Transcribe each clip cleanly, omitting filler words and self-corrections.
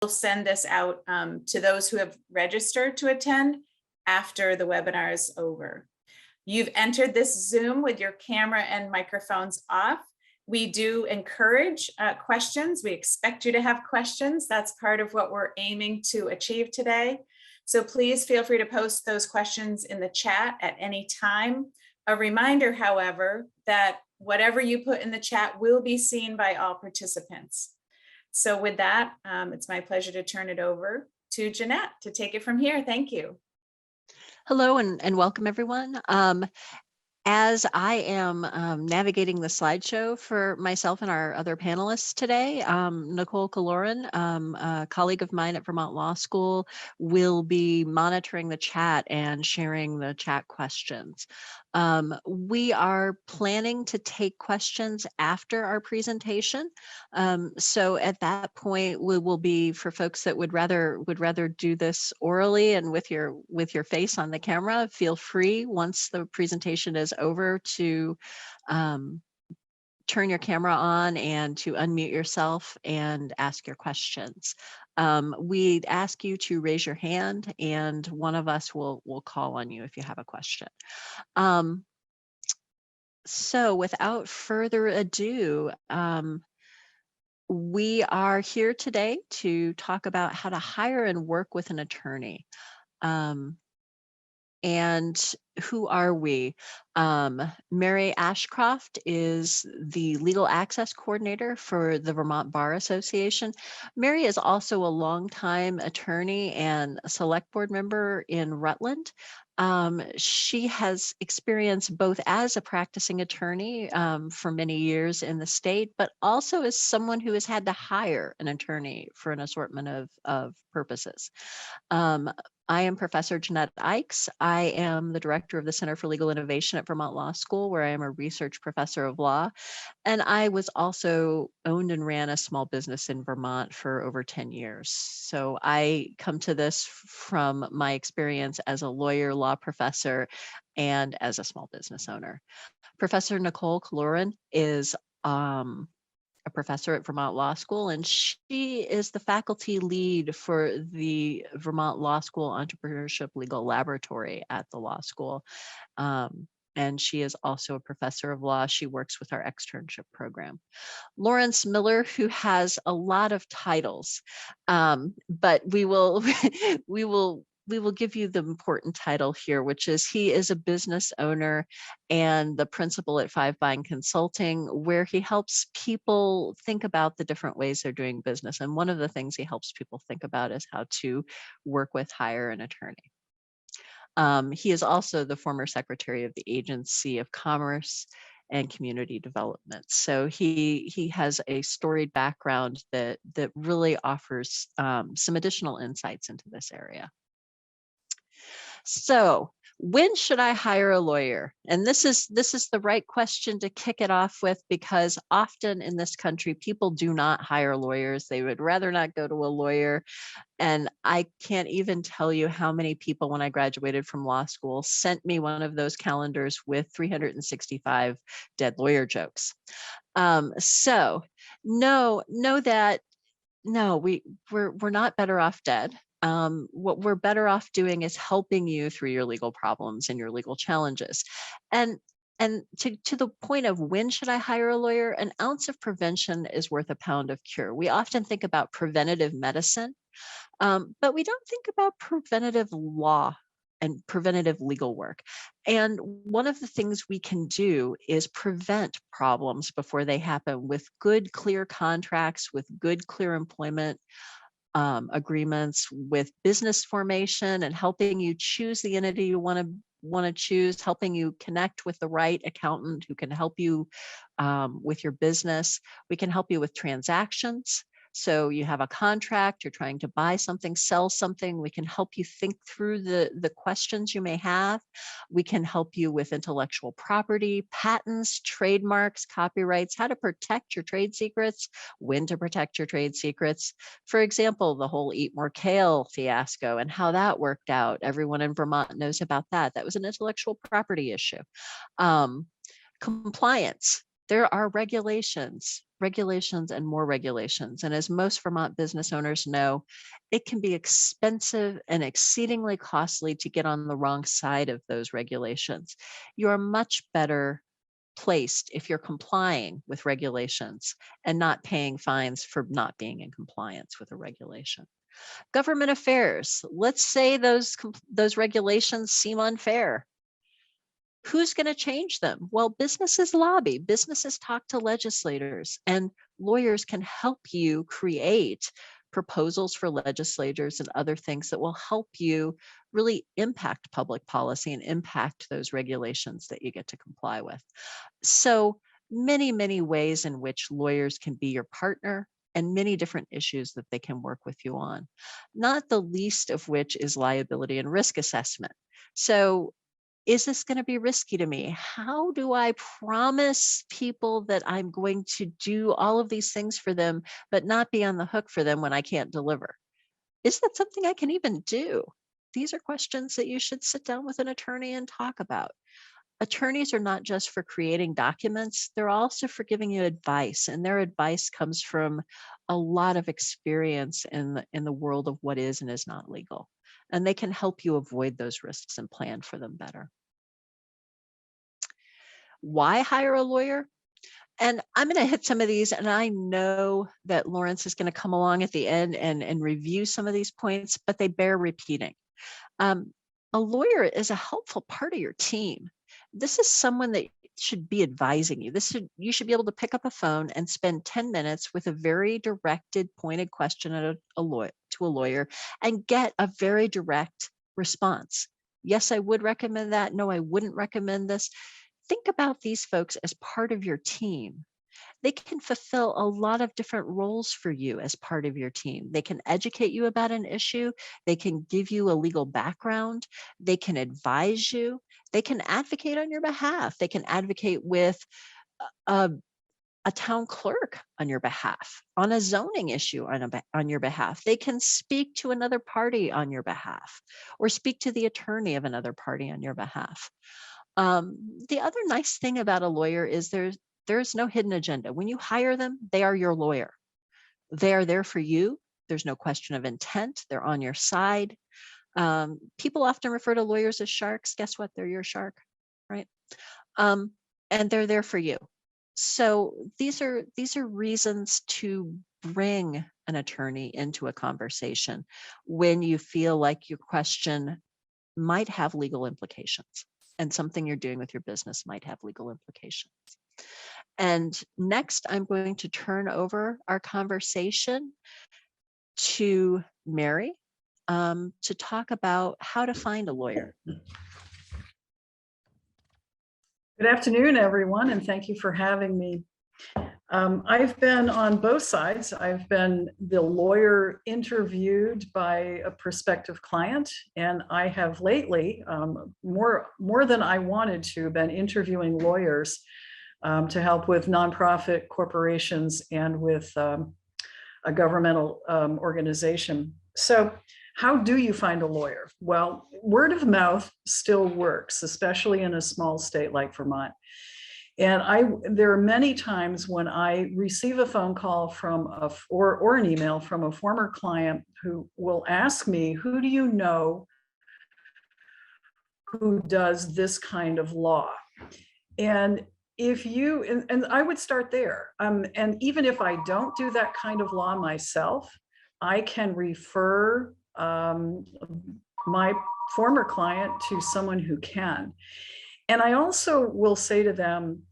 We'll send this out to those who have registered to attend after the webinar is over. You've entered this Zoom with your camera and microphones off. We do encourage questions. We expect you to have questions. That's part of what we're aiming to achieve today. So please feel free to post those questions in the chat at any time. A reminder, however, that whatever you put in the chat will be seen by all participants. So with that, it's my pleasure to turn it over to Jeanette to take it from here. Thank you. Hello and welcome everyone. As I am navigating the slideshow for myself and our other panelists today, Nicole Kaloran, a colleague of mine at Vermont Law School, will be monitoring the chat and sharing the chat questions. We are planning to take questions after our presentation. So at that point, we will be, for folks that would rather do this orally and with your face on the camera, feel free once the presentation is over to turn your camera on and to unmute yourself and ask your questions. We'd ask you to raise your hand and one of us will call on you if you have a question. So without further ado, we are here today to talk about how to hire and work with an attorney. And who are we? Mary Ashcroft is the legal access coordinator for the Vermont Bar Association. Mary is also a longtime attorney and a select board member in Rutland. She has experience both as a practicing attorney for many years in the state, but also as someone who has had to hire an attorney for an assortment of purposes. I am Professor Jeanette Ikes. I am the director of the Center for Legal Innovation at Vermont Law School, where I am a research professor of law. And I was also owned and ran a small business in Vermont for over 10 years. So I come to this from my experience as a lawyer, law professor, and as a small business owner. Professor Nicole Kaloran is a professor at Vermont Law School, and she is the faculty lead for the Vermont Law School Entrepreneurship Legal Laboratory at the law school. And she is also a professor of law. She works with our externship program. Lawrence Miller, who has a lot of titles, but we will we will give you the important title here, which is he is a business owner and the principal at Five Bind Consulting, where he helps people think about the different ways they're doing business. And one of the things he helps people think about is how to work with, hire an attorney. He is also the former secretary of the Agency of Commerce and Community Development. So he has a storied background that really offers some additional insights into this area. So when should I hire a lawyer? And this is the right question to kick it off with, because often in this country, people do not hire lawyers. They would rather not go to a lawyer. And I can't even tell you how many people, when I graduated from law school, sent me one of those calendars with 365 dead lawyer jokes. So know that no, we're not better off dead. What we're better off doing is helping you through your legal problems and your legal challenges. And to the point of when should I hire a lawyer, an ounce of prevention is worth a pound of cure. We often think about preventative medicine, but we don't think about preventative law and preventative legal work. And one of the things we can do is prevent problems before they happen with good, clear contracts, with good, clear employment agreements, with business formation and helping you choose the entity you want to choose, helping you connect with the right accountant who can help you with your business. We can help you with transactions. So you have a contract, you're trying to buy something, sell something. We can help you think through the questions you may have. We can help you with intellectual property, patents, trademarks, copyrights, how to protect your trade secrets, when to protect your trade secrets. For example, the whole Eat More Kale fiasco and how that worked out. Everyone in Vermont knows about that. That was an intellectual property issue. Compliance. There are regulations, regulations, and more regulations. And as most Vermont business owners know, it can be expensive and exceedingly costly to get on the wrong side of those regulations. You are much better placed if you're complying with regulations and not paying fines for not being in compliance with a regulation. Government affairs. Let's say those regulations seem unfair. Who's going to change them? Well, businesses lobby, businesses talk to legislators, and lawyers can help you create proposals for legislators and other things that will help you really impact public policy and impact those regulations that you get to comply with. So many, many ways in which lawyers can be your partner and many different issues that they can work with you on, not the least of which is liability and risk assessment. So is this going to be risky to me? How do I promise people that I'm going to do all of these things for them, but not be on the hook for them when I can't deliver? Is that something I can even do? These are questions that you should sit down with an attorney and talk about. Attorneys are not just for creating documents, they're also for giving you advice, and their advice comes from a lot of experience in the world of what is and is not legal. And they can help you avoid those risks and plan for them better. Why hire a lawyer? And I'm going to hit some of these, and I know that Lawrence is going to come along at the end and review some of these points, but they bear repeating. A lawyer is a helpful part of your team. This is someone that should be advising you. You should be able to pick up a phone and spend 10 minutes with a very directed, pointed question to a lawyer and get a very direct response. Yes, I would recommend that. No, I wouldn't recommend this. Think about these folks as part of your team. They can fulfill a lot of different roles for you as part of your team. They can educate you about an issue. They can give you a legal background. They can advise you. They can advocate on your behalf. They can advocate with a town clerk on your behalf, on a zoning issue on your behalf. They can speak to another party on your behalf, or speak to the attorney of another party on your behalf. The other nice thing about a lawyer is there's no hidden agenda. When you hire them, they are your lawyer. They are there for you. There's no question of intent. They're on your side. People often refer to lawyers as sharks. Guess what? They're your shark, right? And they're there for you. So these are reasons to bring an attorney into a conversation when you feel like your question might have legal implications, and something you're doing with your business might have legal implications. And next, I'm going to turn over our conversation to Mary to talk about how to find a lawyer. Good afternoon, everyone, and thank you for having me. I've been on both sides. I've been the lawyer interviewed by a prospective client, and I have lately, more than I wanted to, been interviewing lawyers to help with nonprofit corporations and with a governmental organization. So how do you find a lawyer? Well, word of mouth still works, especially in a small state like Vermont. And there are many times when I receive a phone call from or an email from a former client who will ask me, who do you know who does this kind of law? And and I would start there. And even if I don't do that kind of law myself, I can refer my former client to someone who can. And I also will say to them,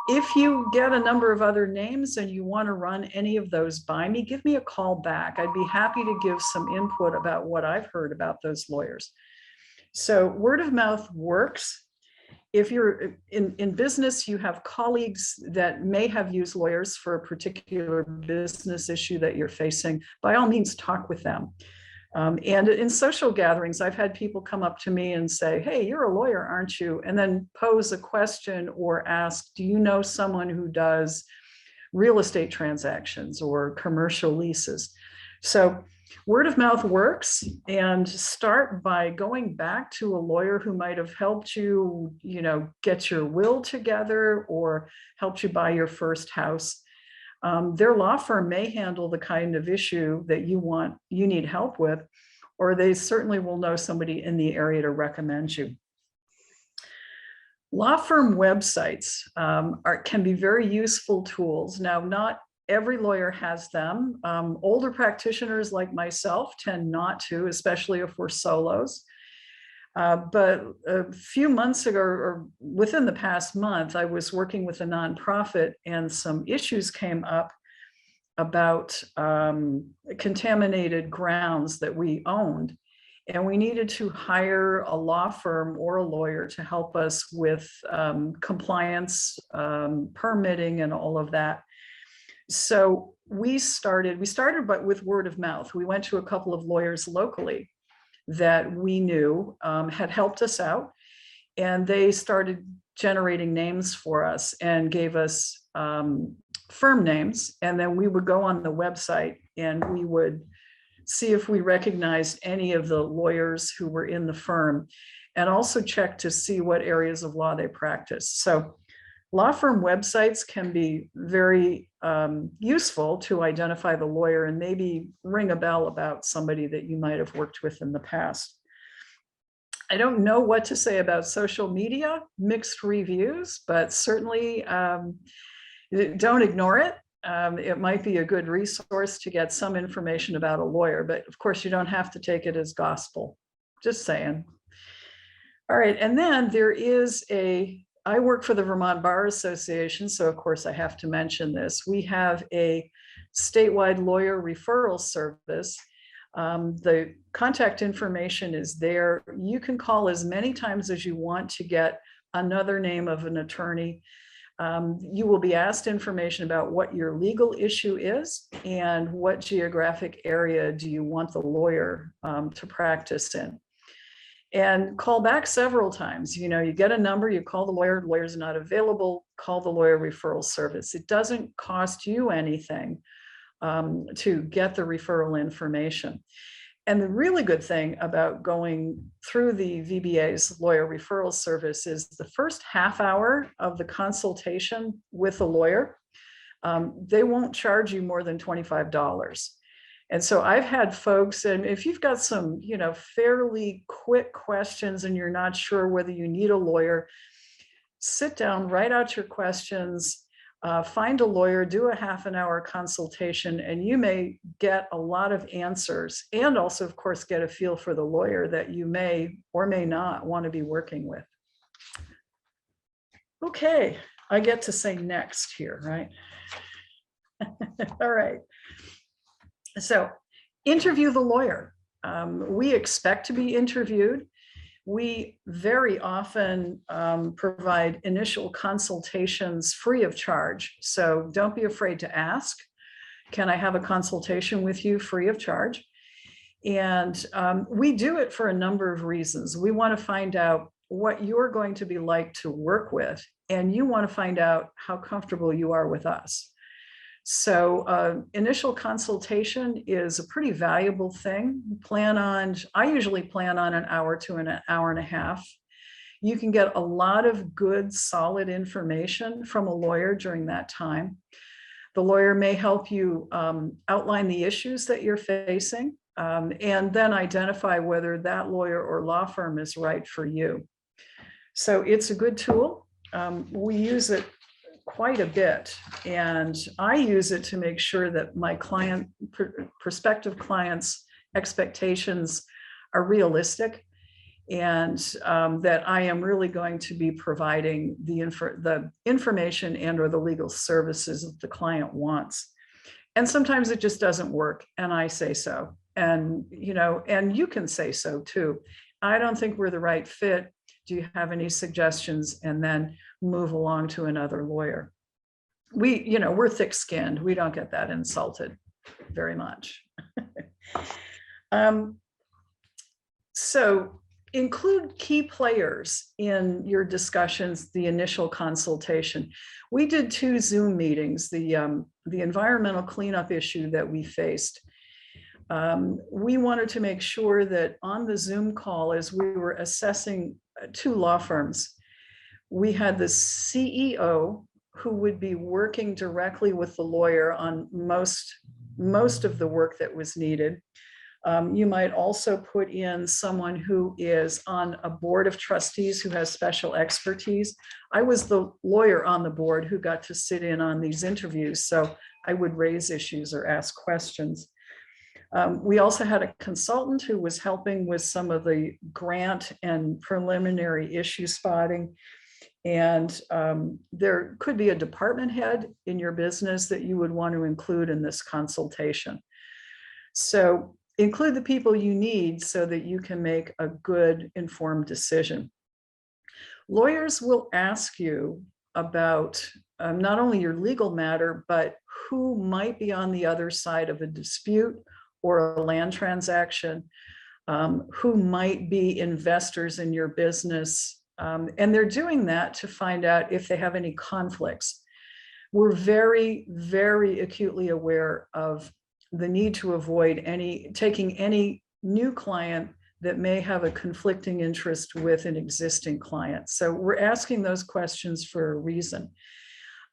if you get a number of other names and you want to run any of those by me, give me a call back. I'd be happy to give some input about what I've heard about those lawyers. So word of mouth works. If you're in business, you have colleagues that may have used lawyers for a particular business issue that you're facing, by all means, talk with them. And in social gatherings, I've had people come up to me and say, hey, you're a lawyer, aren't you? And then pose a question or ask, do you know someone who does real estate transactions or commercial leases? So Word of mouth works, and start by going back to a lawyer who might have helped you, get your will together or helped you buy your first house. Their law firm may handle the kind of issue that you need help with, or they certainly will know somebody in the area to recommend you. Law firm websites can be very useful tools. Now, not every lawyer has them. Older practitioners like myself tend not to, especially if we're solos. But a few months ago, or within the past month, I was working with a nonprofit, and some issues came up about contaminated grounds that we owned. And we needed to hire a law firm or a lawyer to help us with compliance, permitting, and all of that. So we started but with word of mouth. We went to a couple of lawyers locally that we knew had helped us out, and they started generating names for us and gave us firm names. And then we would go on the website and we would see if we recognized any of the lawyers who were in the firm, and also check to see what areas of law they practice. So law firm websites can be very useful to identify the lawyer and maybe ring a bell about somebody that you might have worked with in the past. I don't know what to say about social media, mixed reviews, but certainly don't ignore it. It might be a good resource to get some information about a lawyer, but of course you don't have to take it as gospel. Just saying. All right, and then there is I work for the Vermont Bar Association, so of course I have to mention this. We have a statewide lawyer referral service. The contact information is there. You can call as many times as you want to get another name of an attorney. You will be asked information about what your legal issue is and what geographic area do you want the lawyer to practice in. And call back several times. You get a number, you call the lawyer's not available, call the lawyer referral service. It doesn't cost you anything to get the referral information. And the really good thing about going through the VBA's lawyer referral service is the first half hour of the consultation with a lawyer, they won't charge you more than $25. And so I've had folks, and if you've got some, fairly quick questions and you're not sure whether you need a lawyer, sit down, write out your questions, find a lawyer, do a half an hour consultation, and you may get a lot of answers, and also, of course, get a feel for the lawyer that you may or may not want to be working with. Okay, I get to say next here, right? All right. So interview the lawyer. We expect to be interviewed. We very often provide initial consultations free of charge. So don't be afraid to ask, can I have a consultation with you free of charge? And we do it for a number of reasons. We want to find out what you're going to be like to work with, and you want to find out how comfortable you are with us. So initial consultation is a pretty valuable thing. I usually plan on an hour to an hour and a half. You can get a lot of good, solid information from a lawyer during that time. The lawyer may help you outline the issues that you're facing, and then identify whether that lawyer or law firm is right for you. So it's a good tool. We use it quite a bit, and I use it to make sure that my prospective clients' expectations are realistic, and that I am really going to be providing the information and or the legal services that the client wants. And sometimes it just doesn't work, and I say so, and and you can say so too. I don't think we're the right fit. Do you have any suggestions? And then move along to another lawyer. We're thick-skinned. We don't get that insulted very much. So include key players in your discussions, the initial consultation. We did 2 Zoom meetings, the environmental cleanup issue that we faced. We wanted to make sure that on the Zoom call, as we were assessing two law firms, we had the CEO who would be working directly with the lawyer on most of the work that was needed. You might also put in someone who is on a board of trustees who has special expertise. I was the lawyer on the board who got to sit in on these interviews, so I would raise issues or ask questions. We also had a consultant who was helping with some of the grant and preliminary issue spotting. And there could be a department head in your business that you would want to include in this consultation. So include the people you need so that you can make a good informed decision. Lawyers will ask you about not only your legal matter, but who might be on the other side of a dispute or a land transaction, who might be investors in your business. And they're doing that to find out if they have any conflicts. We're very, very acutely aware of the need to avoid taking any new client that may have a conflicting interest with an existing client. So we're asking those questions for a reason.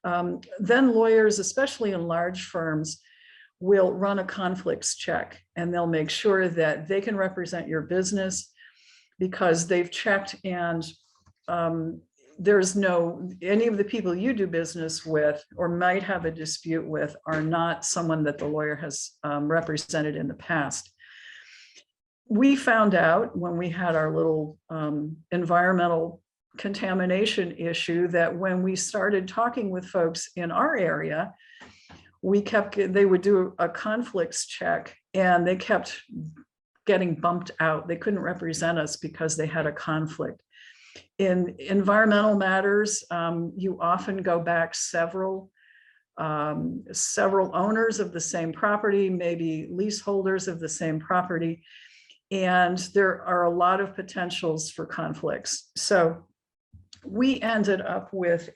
Then lawyers, especially in large firms, will run a conflicts check, and they'll make sure that they can represent your business because they've checked, and there's any of the people you do business with or might have a dispute with are not someone that the lawyer has represented in the past. We found out when we had our little environmental contamination issue that when we started talking with folks in our area, they would do a conflicts check and they kept getting bumped out. They couldn't represent us because they had a conflict. In environmental matters, you often go back several owners of the same property, maybe leaseholders of the same property, and there are a lot of potentials for conflicts. So we ended up with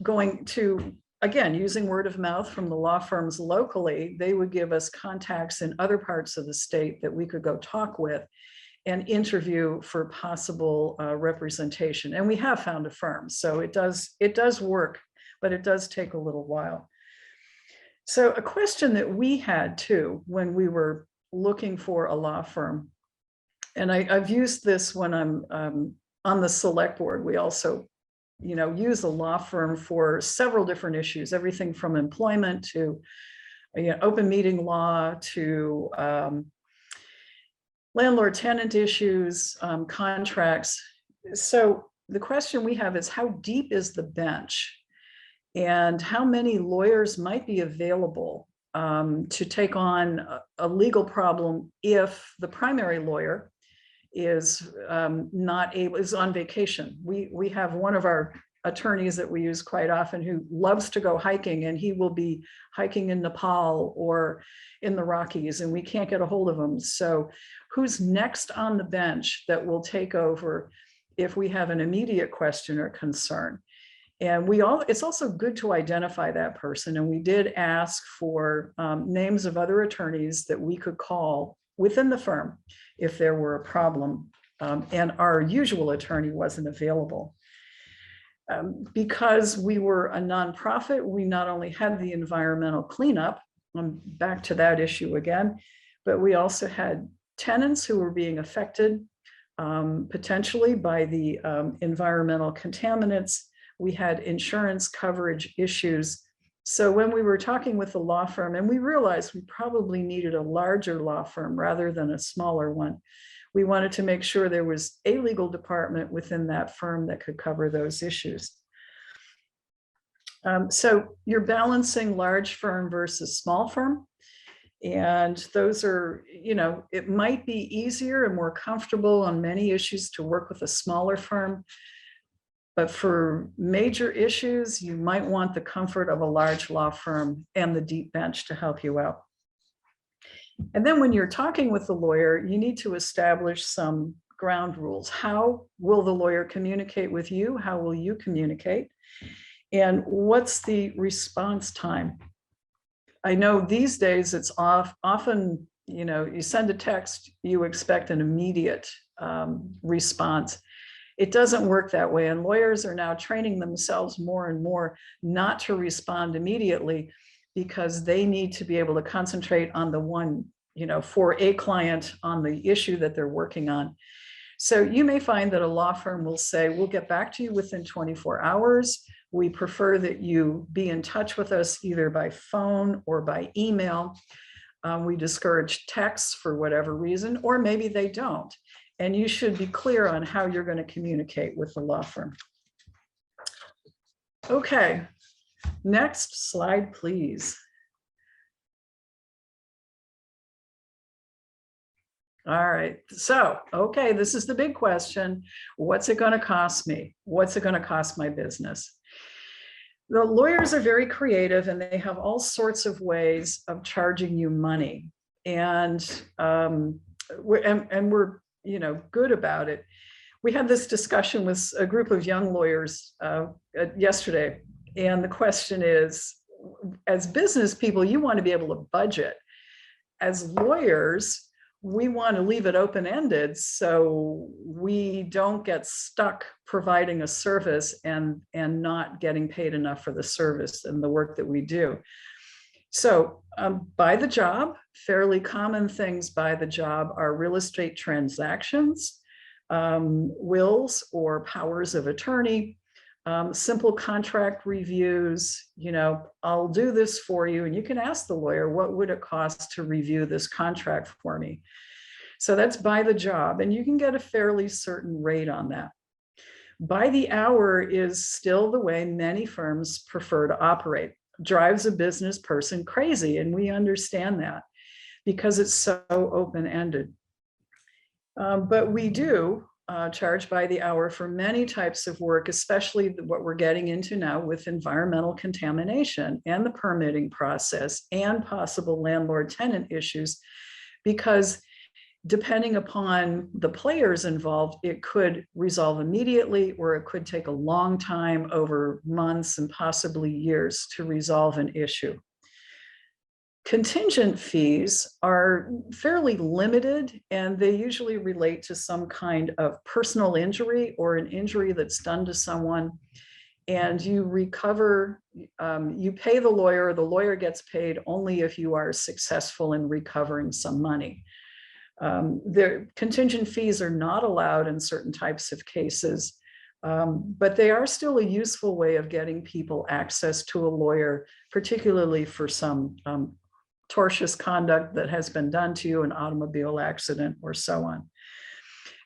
going to, again, using word of mouth from the law firms locally. They would give us contacts in other parts of the state that we could go talk with and interview for possible representation. And we have found a firm, so it does work, but it does take a little while. So a question that we had too when we were looking for a law firm, and I've used this when I'm on the select board. We also, use a law firm for several different issues, everything from employment to open meeting law to landlord-tenant issues, contracts. So the question we have is, how deep is the bench? And how many lawyers might be available to take on a legal problem if the primary lawyer is is on vacation? We have one of our attorneys that we use quite often who loves to go hiking, and he will be hiking in Nepal or in the Rockies, and we can't get a hold of him. So who's next on the bench that will take over if we have an immediate question or concern? And it's also good to identify that person. And we did ask for names of other attorneys that we could call within the firm if there were a problem. And our usual attorney wasn't available. Because we were a nonprofit, we not only had the environmental cleanup, I'm back to that issue again, but we also had tenants who were being affected potentially by the environmental contaminants. We had insurance coverage issues. So when we were talking with the law firm, and we realized we probably needed a larger law firm rather than a smaller one, we wanted to make sure there was a legal department within that firm that could cover those issues. So you're balancing large firm versus small firm. And those are, it might be easier and more comfortable on many issues to work with a smaller firm. But for major issues, you might want the comfort of a large law firm and the deep bench to help you out. And then when you're talking with the lawyer, you need to establish some ground rules. How will the lawyer communicate with you? How will you communicate? And what's the response time? I know these days it's often you send a text, you expect an immediate response. It doesn't work that way. And lawyers are now training themselves more and more not to respond immediately, because they need to be able to concentrate on the one, for a client, on the issue that they're working on. So you may find that a law firm will say, we'll get back to you within 24 hours. We prefer that you be in touch with us either by phone or by email. We discourage texts for whatever reason, or maybe they don't. And you should be clear on how you're going to communicate with the law firm. Okay, next slide, please. All right, so, okay, this is the big question. What's it going to cost me? What's it going to cost my business? The lawyers are very creative, and they have all sorts of ways of charging you money. And we're good about it. We had this discussion with a group of young lawyers yesterday. And the question is, as business people, you want to be able to budget. As lawyers, we want to leave it open-ended so we don't get stuck providing a service and not getting paid enough for the service and the work that we do. So by the job, fairly common things by the job are real estate transactions, wills or powers of attorney, simple contract reviews. I'll do this for you, and you can ask the lawyer, what would it cost to review this contract for me? So that's by the job, and you can get a fairly certain rate on that. By the hour is still the way many firms prefer to operate. Drives a business person crazy, and we understand that because it's so open-ended. But we do charge by the hour for many types of work, especially what we're getting into now with environmental contamination and the permitting process and possible landlord-tenant issues, because depending upon the players involved, it could resolve immediately, or it could take a long time, over months and possibly years, to resolve an issue. Contingent fees are fairly limited, and they usually relate to some kind of personal injury or an injury that's done to someone. And you recover, you pay the lawyer gets paid only if you are successful in recovering some money. Their contingent fees are not allowed in certain types of cases, but they are still a useful way of getting people access to a lawyer, particularly for some tortious conduct that has been done to you, an automobile accident or so on.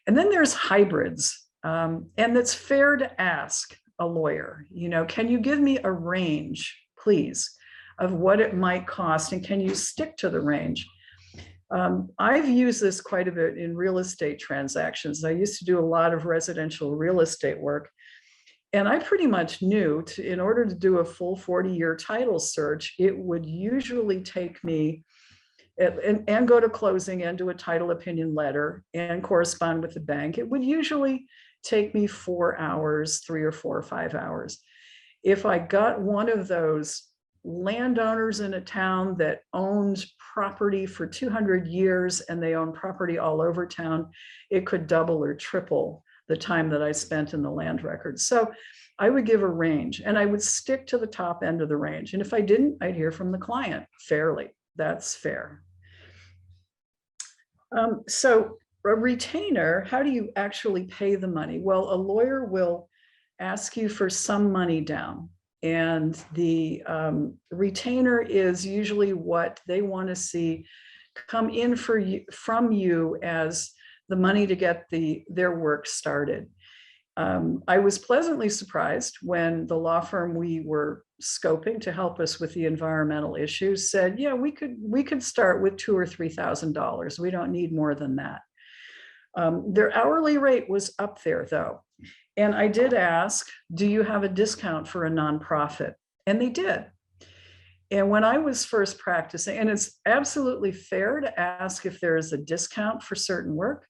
And then there's hybrids, and it's fair to ask a lawyer, can you give me a range, please, of what it might cost, and can you stick to the range? I've used this quite a bit in real estate transactions. I used to do a lot of residential real estate work, and I pretty much knew in order to do a full 40-year title search, it would usually take me, and go to closing and do a title opinion letter and correspond with the bank, it would usually take me 4 hours, 3 or 4 or 5 hours. If I got one of those landowners in a town that owned property for 200 years and they own property all over town, it could double or triple the time that I spent in the land records. So I would give a range, and I would stick to the top end of the range. And if I didn't, I'd hear from the client fairly. That's fair. So a retainer, how do you actually pay the money? Well, a lawyer will ask you for some money down, and the retainer is usually what they want to see come in from you as the money to get their work started. I was pleasantly surprised when the law firm we were scoping to help us with the environmental issues said, yeah, we could start with $2,000 or $3,000. We don't need more than that. Their hourly rate was up there though. And I did ask, do you have a discount for a nonprofit? And they did. And when I was first practicing, and it's absolutely fair to ask if there is a discount for certain work.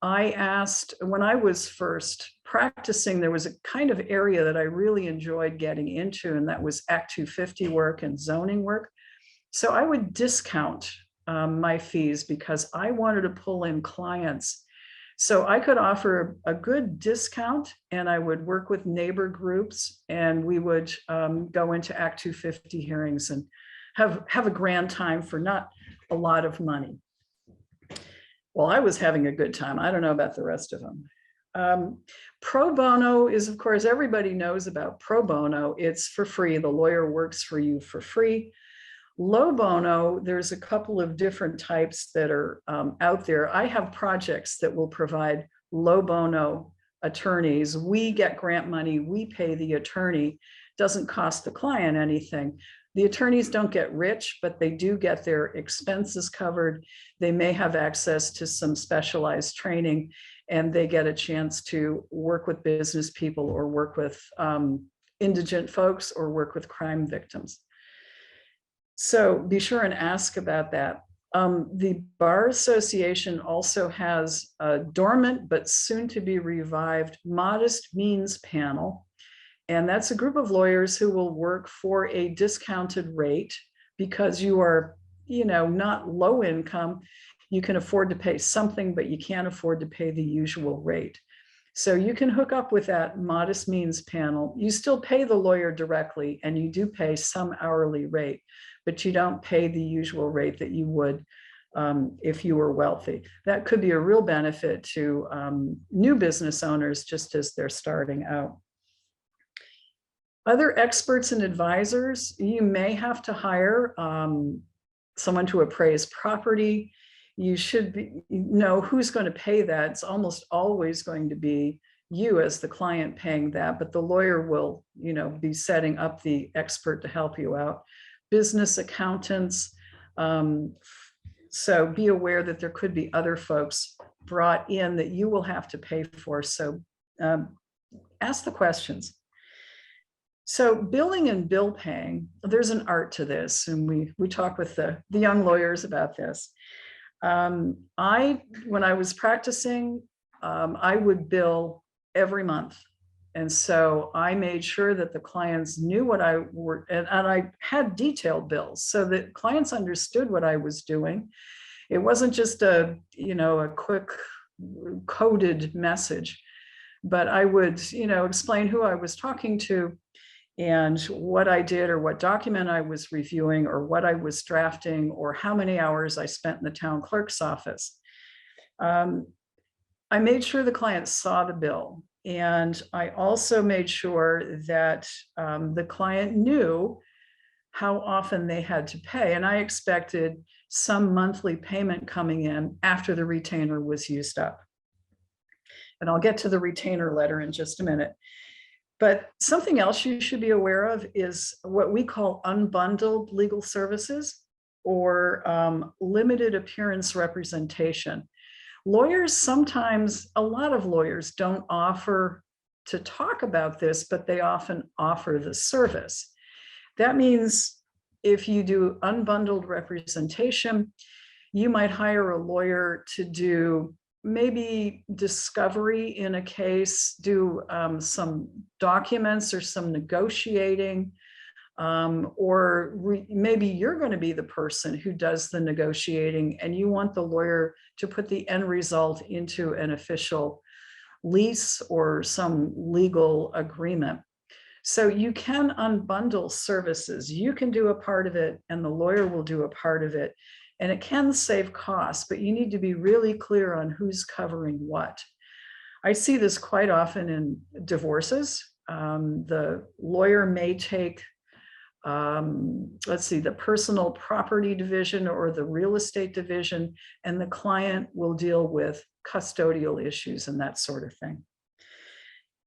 I asked, when I was first practicing, there was a kind of area that I really enjoyed getting into, and that was Act 250 work and zoning work. So I would discount my fees because I wanted to pull in clients. So I could offer a good discount, and I would work with neighbor groups, and we would go into Act 250 hearings and have a grand time for not a lot of money. Well, I was having a good time. I don't know about the rest of them. Pro bono is, of course, everybody knows about pro bono. It's for free. The lawyer works for you for free. Low bono, there's a couple of different types that are out there. I have projects that will provide low bono attorneys. We get grant money, we pay the attorney, doesn't cost the client anything. The attorneys don't get rich, but they do get their expenses covered. They may have access to some specialized training, and they get a chance to work with business people or work with indigent folks or work with crime victims. So be sure and ask about that. The Bar Association also has a dormant but soon to be revived modest means panel. And that's a group of lawyers who will work for a discounted rate because you are, not low income. You can afford to pay something, but you can't afford to pay the usual rate. So you can hook up with that modest means panel. You still pay the lawyer directly, and you do pay some hourly rate, but you don't pay the usual rate that you would if you were wealthy. That could be a real benefit to new business owners just as they're starting out. Other experts and advisors, you may have to hire someone to appraise property. You should know who's going to pay that. It's almost always going to be you as the client paying that, but the lawyer will, be setting up the expert to help you out. Business accountants. So be aware that there could be other folks brought in that you will have to pay for. So ask the questions. So billing and bill paying, there's an art to this. And we talk with the young lawyers about this. When I was practicing, I would bill every month. And so I made sure that the clients knew what and I had detailed bills so that clients understood what I was doing. It wasn't just a quick coded message, but I would, explain who I was talking to and what I did or what document I was reviewing or what I was drafting or how many hours I spent in the town clerk's office. I made sure the client saw the bill. And I also made sure that the client knew how often they had to pay. And I expected some monthly payment coming in after the retainer was used up. And I'll get to the retainer letter in just a minute. But something else you should be aware of is what we call unbundled legal services or limited appearance representation. Lawyers sometimes, a lot of lawyers don't offer to talk about this, but they often offer the service. That means if you do unbundled representation, you might hire a lawyer to do maybe discovery in a case, do some documents or some negotiating, or maybe you're going to be the person who does the negotiating and you want the lawyer to put the end result into an official lease or some legal agreement. So you can unbundle services. You can do a part of it and the lawyer will do a part of it. And it can save costs, but you need to be really clear on who's covering what. I see this quite often in divorces. The lawyer may take, the personal property division or the real estate division, and the client will deal with custodial issues and that sort of thing.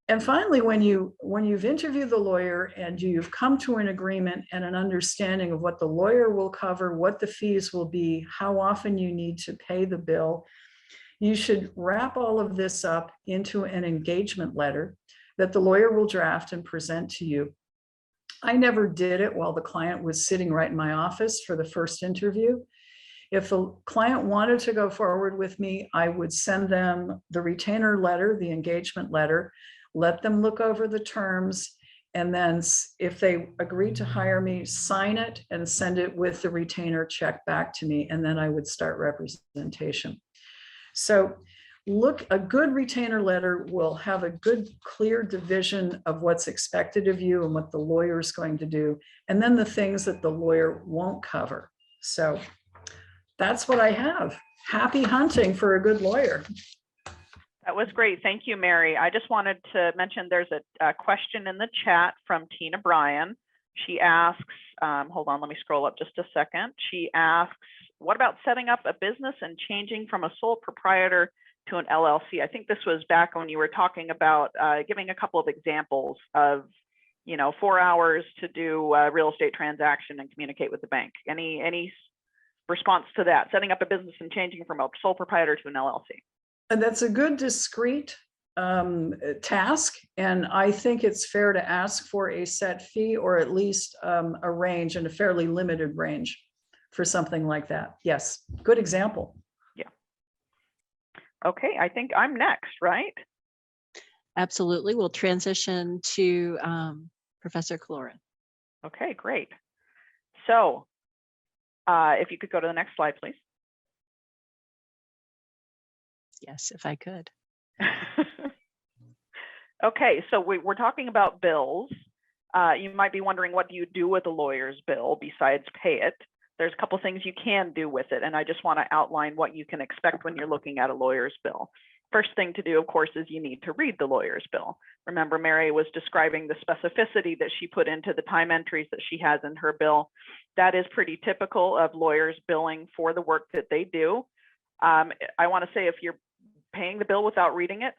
And finally, when you've interviewed the lawyer and you've come to an agreement and an understanding of what the lawyer will cover, what the fees will be, how often you need to pay the bill, you should wrap all of this up into an engagement letter that the lawyer will draft and present to you. I never did it while the client was sitting right in my office for the first interview. If the client wanted to go forward with me, I would send them the retainer letter, the engagement letter, let them look over the terms, And then if they agree to hire me, sign it and send it with the retainer check back to me. And then I would start representation. So a good retainer letter will have a good, clear division of what's expected of you and what the lawyer is going to do, and then the things that the lawyer won't cover. So that's what I have. Happy hunting for a good lawyer. That was great. Thank you, Mary. I just wanted to mention there's a question in the chat from Tina Bryan. She asks, hold on, let me scroll up just a second. She asks, what about setting up a business and changing from a sole proprietor to an LLC? I think this was back when you were talking about giving a couple of examples of, 4 hours to do a real estate transaction and communicate with the bank. Any response to that? Setting up a business and changing from a sole proprietor to an LLC. And that's a good, discrete task. And I think it's fair to ask for a set fee, or at least a range, and a fairly limited range for something like that. Yes, good example. Yeah. Okay, I think I'm next, right? Absolutely. We'll transition to Professor Kaloran. Okay, great. So if you could go to the next slide, please. Yes, if I could. Okay, so we're talking about bills. You might be wondering, what do you do with a lawyer's bill besides pay it? There's a couple things you can do with it, and I just want to outline what you can expect when you're looking at a lawyer's bill. First thing to do, of course, is you need to read the lawyer's bill. Remember, Mary was describing the specificity that she put into the time entries that she has in her bill. That is pretty typical of lawyers billing for the work that they do. I want to say, if you're paying the bill without reading it,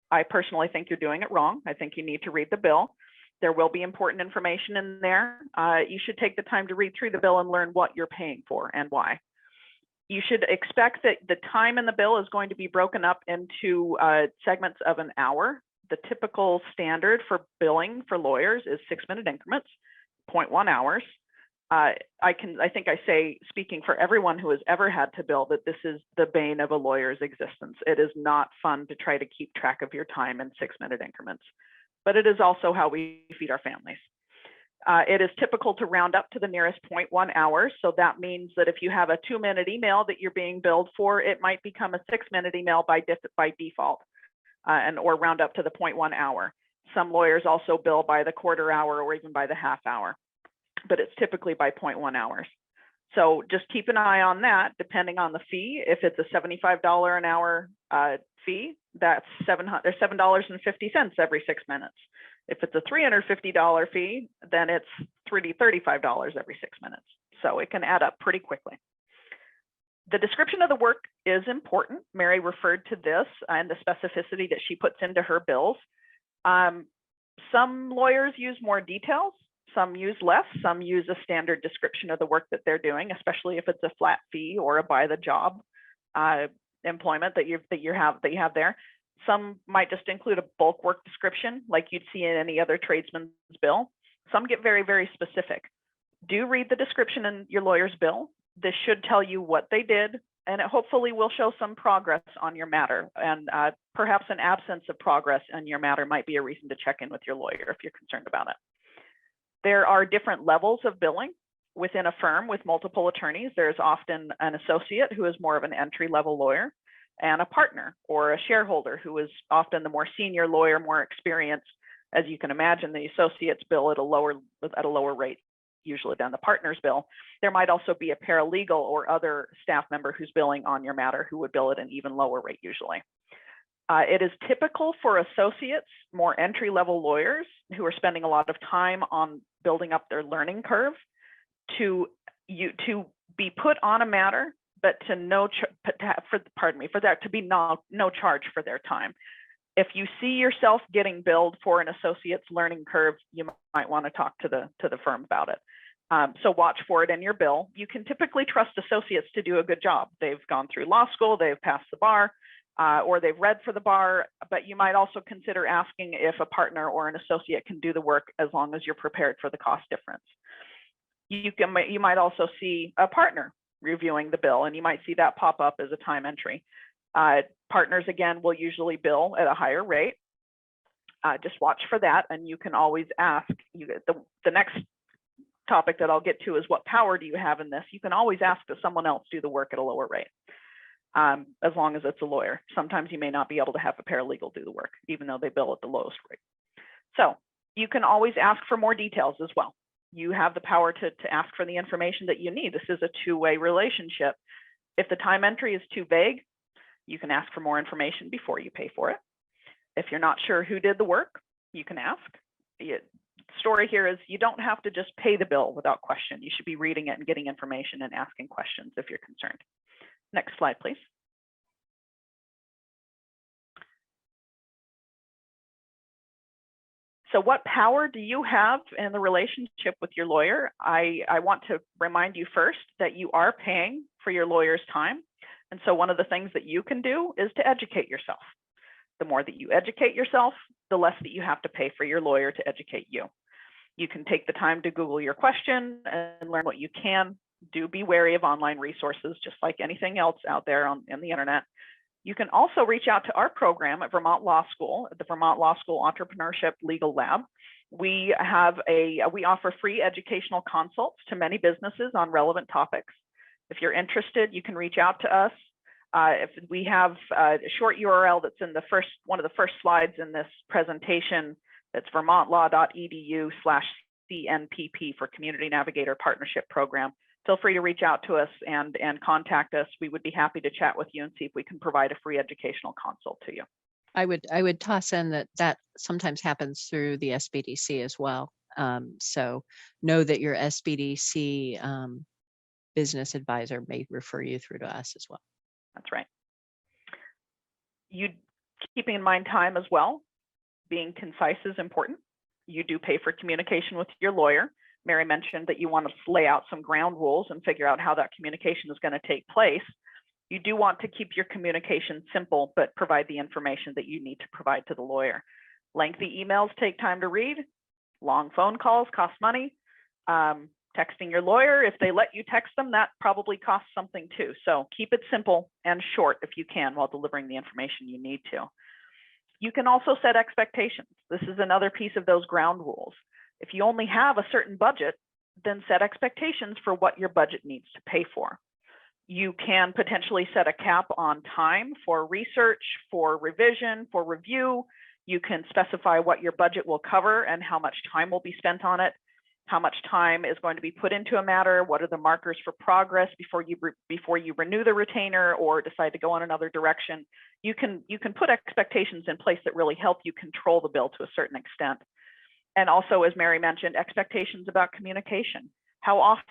I personally think you're doing it wrong. I think you need to read the bill. There will be important information in there. You should take the time to read through the bill and learn what you're paying for and why. You should expect that the time in the bill is going to be broken up into segments of an hour. The typical standard for billing for lawyers is 6-minute increments, 0.1 hours. I think I say, speaking for everyone who has ever had to bill, that this is the bane of a lawyer's existence. It is not fun to try to keep track of your time in 6-minute increments, but it is also how we feed our families. It is typical to round up to the nearest 0.1 hours. So that means that if you have a 2-minute email that you're being billed for, it might become a 6-minute email by default, or round up to the 0.1 hour. Some lawyers also bill by the quarter hour or even by the half hour, but it's typically by 0.1 hours. So just keep an eye on that, depending on the fee. If it's a $75 an hour fee, that's $7.50 every 6 minutes. If it's a $350 fee, then it's $35 every 6 minutes. So it can add up pretty quickly. The description of the work is important. Mary referred to this and the specificity that she puts into her bills. Some lawyers use more details. Some use less. Some use a standard description of the work that they're doing, especially if it's a flat fee or a by the job employment that you have there. Some might just include a bulk work description like you'd see in any other tradesman's bill. Some get very, very specific. Do read the description in your lawyer's bill. This should tell you what they did, and it hopefully will show some progress on your matter. And perhaps an absence of progress on your matter might be a reason to check in with your lawyer if you're concerned about it. There are different levels of billing within a firm with multiple attorneys. There's often an associate who is more of an entry-level lawyer, and a partner or a shareholder who is often the more senior lawyer, more experienced. As you can imagine, the associates bill at a lower rate usually than the partner's bill. There might also be a paralegal or other staff member who's billing on your matter who would bill at an even lower rate usually. It is typical for associates, more entry-level lawyers who are spending a lot of time on building up their learning curve, to be put on a matter, but for there to be no charge for their time. If you see yourself getting billed for an associate's learning curve, you might want to talk to the firm about it. So watch for it in your bill. You can typically trust associates to do a good job. They've gone through law school, they've passed the bar, or they've read for the bar, but you might also consider asking if a partner or an associate can do the work as long as you're prepared for the cost difference. You might also see a partner reviewing the bill, and you might see that pop up as a time entry. Partners, again, will usually bill at a higher rate. Just watch for that, and you can always ask. The next topic that I'll get to is what power do you have in this? You can always ask that someone else do the work at a lower rate, as long as it's a lawyer. Sometimes you may not be able to have a paralegal do the work, even though they bill at the lowest rate. So you can always ask for more details as well. You have the power to ask for the information that you need. This is a two-way relationship. If the time entry is too vague, you can ask for more information before you pay for it. If you're not sure who did the work, you can ask. The story here is you don't have to just pay the bill without question. You should be reading it and getting information and asking questions if you're concerned. Next slide, please. So what power do you have in the relationship with your lawyer? I want to remind you first that you are paying for your lawyer's time. And so one of the things that you can do is to educate yourself. The more that you educate yourself, the less that you have to pay for your lawyer to educate you. You can take the time to Google your question and learn what you can. Do be wary of online resources, just like anything else out there on the internet. You can also reach out to our program at Vermont Law School, at the Vermont Law School Entrepreneurship Legal Lab. We offer free educational consults to many businesses on relevant topics. If you're interested, you can reach out to us. If we have a short URL that's in one of the first slides in this presentation, that's vermontlaw.edu/CNPP for Community Navigator Partnership Program. Feel free to reach out to us and contact us. We would be happy to chat with you and see if we can provide a free educational consult to you. I would toss in that sometimes happens through the SBDC as well. So know that your SBDC business advisor may refer you through to us as well. That's right. You keeping in mind time as well. Being concise is important. You do pay for communication with your lawyer. Mary mentioned that you want to lay out some ground rules and figure out how that communication is going to take place. You do want to keep your communication simple, but provide the information that you need to provide to the lawyer. Lengthy emails take time to read. Long phone calls cost money. Texting your lawyer, if they let you text them, that probably costs something too. So keep it simple and short if you can while delivering the information you need to. You can also set expectations. This is another piece of those ground rules. If you only have a certain budget, then set expectations for what your budget needs to pay for. You can potentially set a cap on time for research, for revision, for review. You can specify what your budget will cover and how much time will be spent on it, how much time is going to be put into a matter, what are the markers for progress before you renew the retainer or decide to go in another direction. You can put expectations in place that really help you control the bill to a certain extent. And also, as Mary mentioned, expectations about communication. How often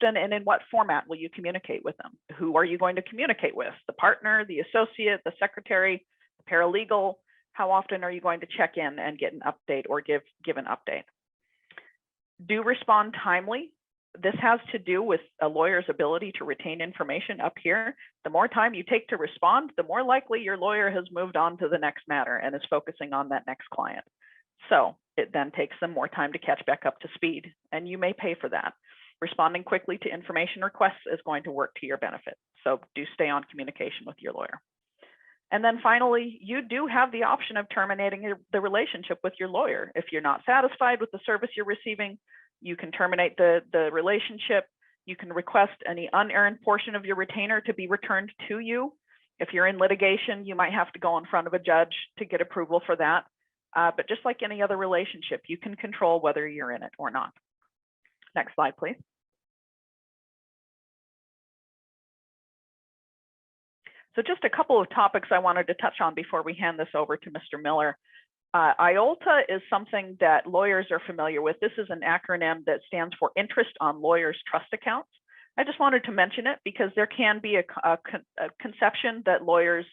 and in what format will you communicate with them? Who are you going to communicate with? The partner, the associate, the secretary, the paralegal? How often are you going to check in and get an update or give an update? Do respond timely. This has to do with a lawyer's ability to retain information up here. The more time you take to respond, the more likely your lawyer has moved on to the next matter and is focusing on that next client. So it then takes them more time to catch back up to speed, and you may pay for that. Responding quickly to information requests is going to work to your benefit. So do stay on communication with your lawyer. And then finally, you do have the option of terminating the relationship with your lawyer. If you're not satisfied with the service you're receiving, you can terminate the relationship. You can request any unearned portion of your retainer to be returned to you. If you're in litigation, you might have to go in front of a judge to get approval for that. But just like any other relationship, you can control whether you're in it or not. Next slide, please. So just a couple of topics I wanted to touch on before we hand this over to Mr. Miller. IOLTA is something that lawyers are familiar with. This is an acronym that stands for Interest on Lawyers' Trust Accounts. I just wanted to mention it because there can be a conception that lawyers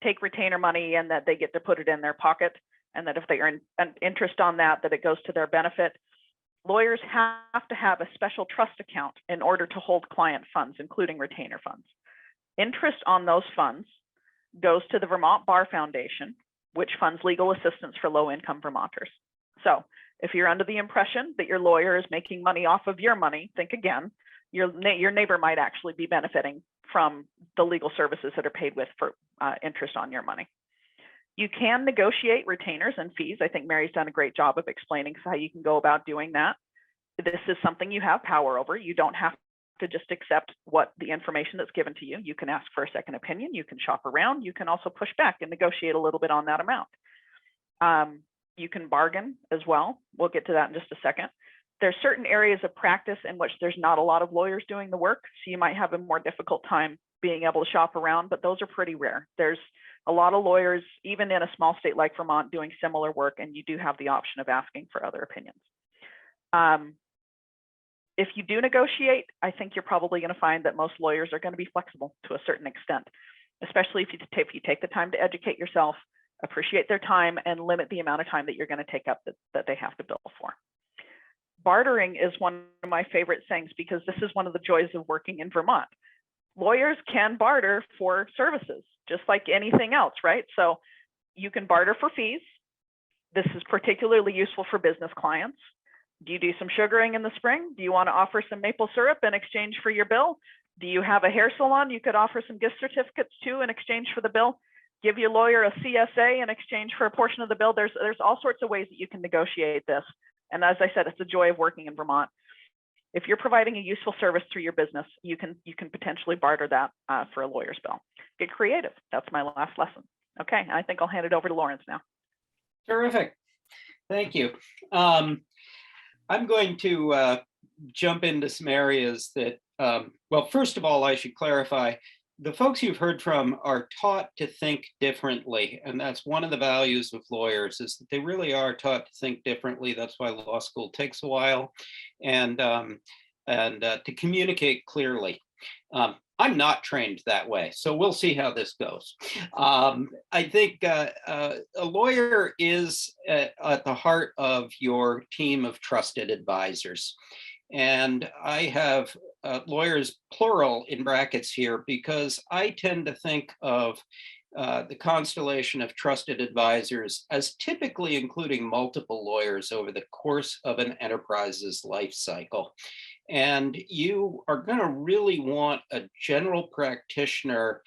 take retainer money and that they get to put it in their pocket, and that if they earn an interest on that, that it goes to their benefit. Lawyers have to have a special trust account in order to hold client funds, including retainer funds. Interest on those funds goes to the Vermont Bar Foundation, which funds legal assistance for low-income Vermonters. So if you're under the impression that your lawyer is making money off of your money, think again. Your neighbor might actually be benefiting from the legal services that are paid with for interest on your money. You can negotiate retainers and fees. I think Mary's done a great job of explaining how you can go about doing that. This is something you have power over. You don't have to just accept what the information that's given to you. You can ask for a second opinion. You can shop around. You can also push back and negotiate a little bit on that amount. You can bargain as well. We'll get to that in just a second. There's certain areas of practice in which there's not a lot of lawyers doing the work, so you might have a more difficult time being able to shop around, but those are pretty rare. There's a lot of lawyers, even in a small state like Vermont, doing similar work, and you do have the option of asking for other opinions. If you do negotiate, I think you're probably going to find that most lawyers are going to be flexible to a certain extent, especially if you take the time to educate yourself, appreciate their time, and limit the amount of time that you're going to take up that they have to bill for. Bartering is one of my favorite things because this is one of the joys of working in Vermont. Lawyers can barter for services, just like anything else, right? So you can barter for fees. This is particularly useful for business clients. Do you do some sugaring in the spring? Do you want to offer some maple syrup in exchange for your bill? Do you have a hair salon you could offer some gift certificates to in exchange for the bill? Give your lawyer a CSA in exchange for a portion of the bill. There's all sorts of ways that you can negotiate this. And as I said, it's a joy of working in Vermont. If you're providing a useful service through your business, you can potentially barter that for a lawyer's bill. Get creative. That's my last lesson. Okay, I think I'll hand it over to Lawrence now. Terrific. Thank you. I'm going to jump into some areas that, well, first of all, I should clarify, the folks you've heard from are taught to think differently. And that's one of the values of lawyers, is that they really are taught to think differently. That's why law school takes a while, and to communicate clearly. I'm not trained that way, so we'll see how this goes. I think a lawyer is at the heart of your team of trusted advisors. And I have lawyers, plural in brackets here, because I tend to think of the constellation of trusted advisors as typically including multiple lawyers over the course of an enterprise's life cycle. And you are going to really want a general practitioner,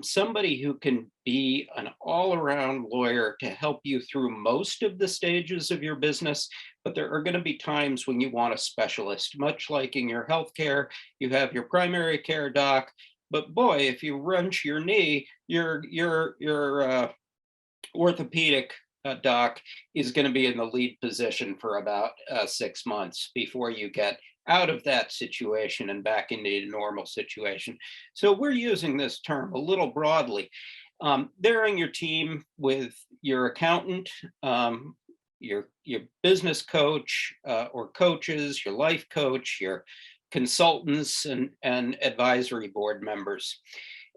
somebody who can be an all-around lawyer to help you through most of the stages of your business. But there are going to be times when you want a specialist, much like in your healthcare, you have your primary care doc. But boy, if you wrench your knee, your orthopedic doc is going to be in the lead position for about 6 months before you get out of that situation and back into a normal situation. So we're using this term a little broadly. They're in your team with your accountant, your business coach or coaches, your life coach, your consultants, and advisory board members.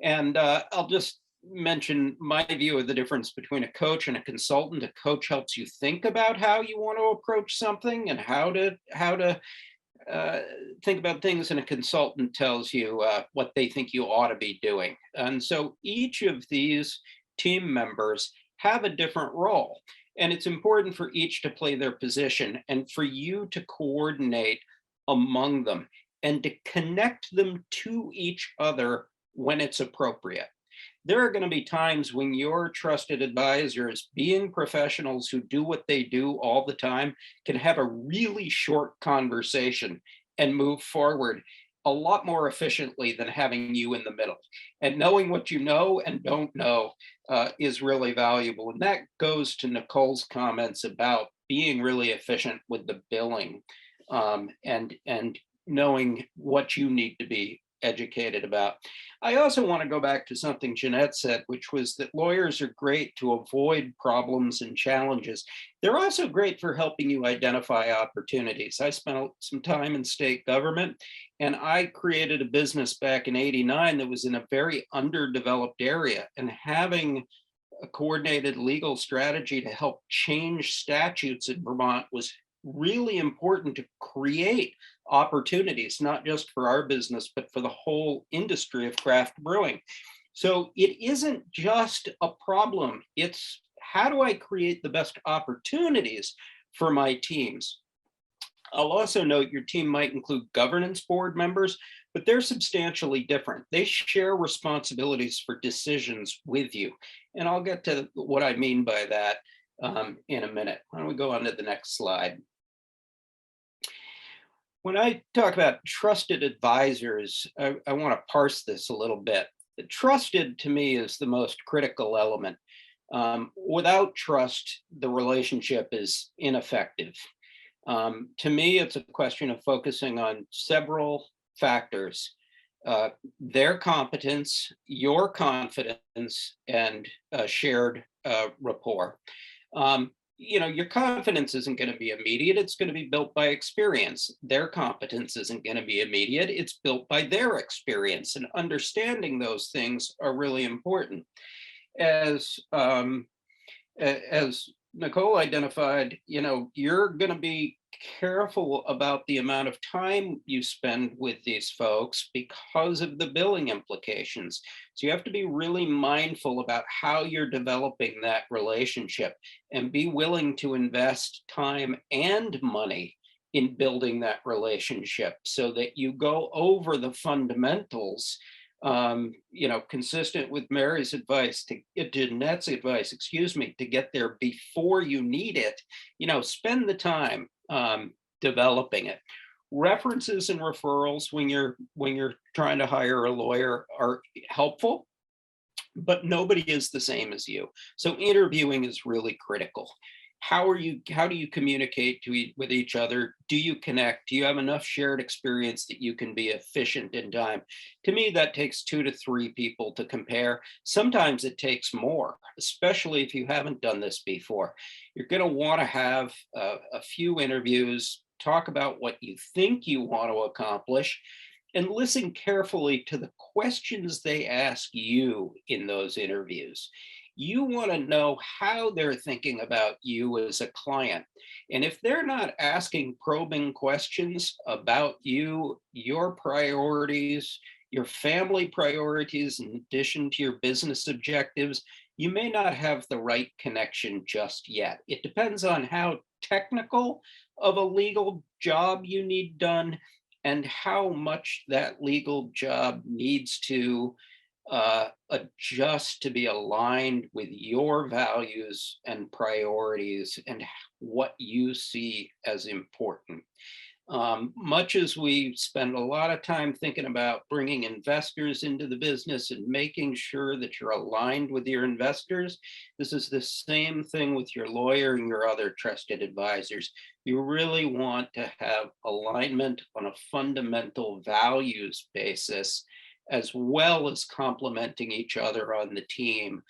And I'll just mention my view of the difference between a coach and a consultant. A coach helps you think about how you want to approach something and how to think about things, and a consultant tells you what they think you ought to be doing. And so each of these team members have a different role, and it's important for each to play their position and for you to coordinate among them and to connect them to each other when it's appropriate. There are going to be times when your trusted advisors, being professionals who do what they do all the time, can have a really short conversation and move forward a lot more efficiently than having you in the middle. And knowing what you know and don't know is really valuable. And that goes to Nicole's comments about being really efficient with the billing and knowing what you need to be educated about. I also want to go back to something Jeanette said, which was that lawyers are great to avoid problems and challenges. They're also great for helping you identify opportunities. I spent some time in state government, and I created a business back in '89 that was in a very underdeveloped area, and having a coordinated legal strategy to help change statutes in Vermont was really important to create opportunities, not just for our business, but for the whole industry of craft brewing. So it isn't just a problem, it's how do I create the best opportunities for my teams? I'll also note your team might include governance board members, but they're substantially different. They share responsibilities for decisions with you. And I'll get to what I mean by that in a minute. Why don't we go on to the next slide? When I talk about trusted advisors, I want to parse this a little bit. Trusted to me is the most critical element. Without trust, the relationship is ineffective. To me, it's a question of focusing on several factors: their competence, your confidence, and shared rapport. Your confidence isn't going to be immediate. It's going to be built by experience. Their competence isn't going to be immediate. It's built by their experience, and understanding those things are really important. As Nicole identified, you're going to be careful about the amount of time you spend with these folks because of the billing implications. So you have to be really mindful about how you're developing that relationship and be willing to invest time and money in building that relationship so that you go over the fundamentals, consistent with Mary's advice, to Jeanette's advice, to get there before you need it. Spend the time developing it. References and referrals when you're trying to hire a lawyer are helpful, but nobody is the same as you. So interviewing is really critical. How do you communicate with each other? Do you connect? Do you have enough shared experience that you can be efficient in time? To me, that takes 2 to 3 people to compare. Sometimes it takes more, especially if you haven't done this before. You're going to want to have a few interviews, talk about what you think you want to accomplish, and listen carefully to the questions they ask you in those interviews. You want to know how they're thinking about you as a client. And if they're not asking probing questions about you, your priorities, your family priorities, in addition to your business objectives, you may not have the right connection just yet. It depends on how technical of a legal job you need done and how much that legal job needs to adjust to be aligned with your values and priorities and what you see as important. Much as we spend a lot of time thinking about bringing investors into the business and making sure that you're aligned with your investors, this is the same thing with your lawyer and your other trusted advisors. You really want to have alignment on a fundamental values basis, as well as complementing each other on the team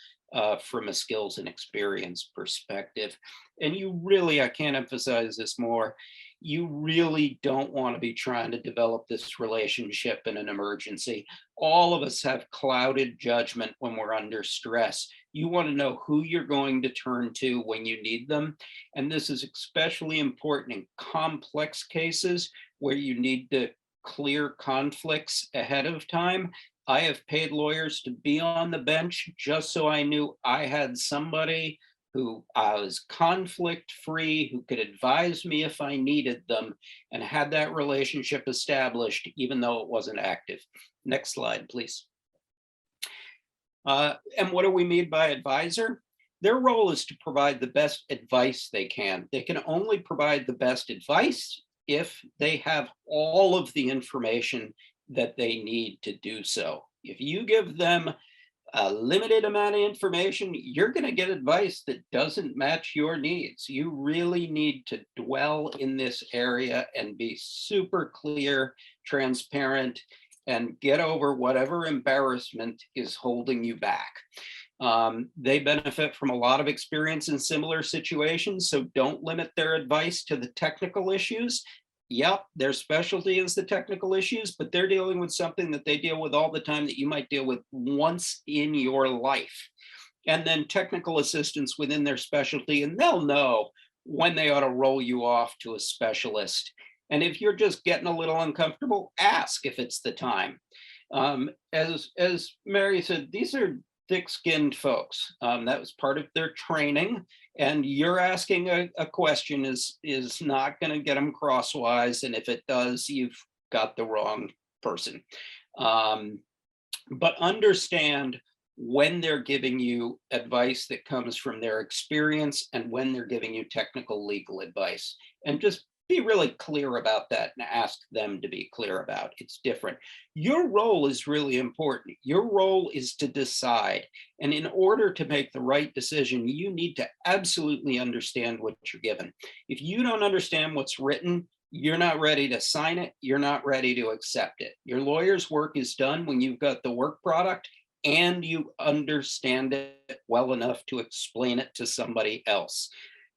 from a skills and experience perspective. And you really, I can't emphasize this more, you really don't want to be trying to develop this relationship in an emergency. All of us have clouded judgment when we're under stress. You want to know who you're going to turn to when you need them. And this is especially important in complex cases where you need to clear conflicts ahead of time. I have paid lawyers to be on the bench just so I knew I had somebody who was conflict-free, who could advise me if I needed them, and had that relationship established, even though it wasn't active. Next slide, please. And what do we mean by advisor? Their role is to provide the best advice they can. They can only provide the best advice if they have all of the information that they need to do so. If you give them a limited amount of information, you're going to get advice that doesn't match your needs. You really need to dwell in this area and be super clear, transparent, and get over whatever embarrassment is holding you back. They benefit from a lot of experience in similar situations, so don't limit their advice to the technical issues. Yep, their specialty is the technical issues, but they're dealing with something that they deal with all the time that you might deal with once in your life. And then technical assistance within their specialty, and they'll know when they ought to roll you off to a specialist. And if you're just getting a little uncomfortable, ask if it's the time. As Mary said, these are thick-skinned folks. That was part of their training. And you're asking a question is not going to get them crosswise. And if it does, you've got the wrong person. But understand when they're giving you advice that comes from their experience and when they're giving you technical legal advice. And just be really clear about that and ask them to be clear about it. It's different. Your role is really important. Your role is to decide. And in order to make the right decision, you need to absolutely understand what you're given. If you don't understand what's written, you're not ready to sign it. You're not ready to accept it. Your lawyer's work is done when you've got the work product and you understand it well enough to explain it to somebody else.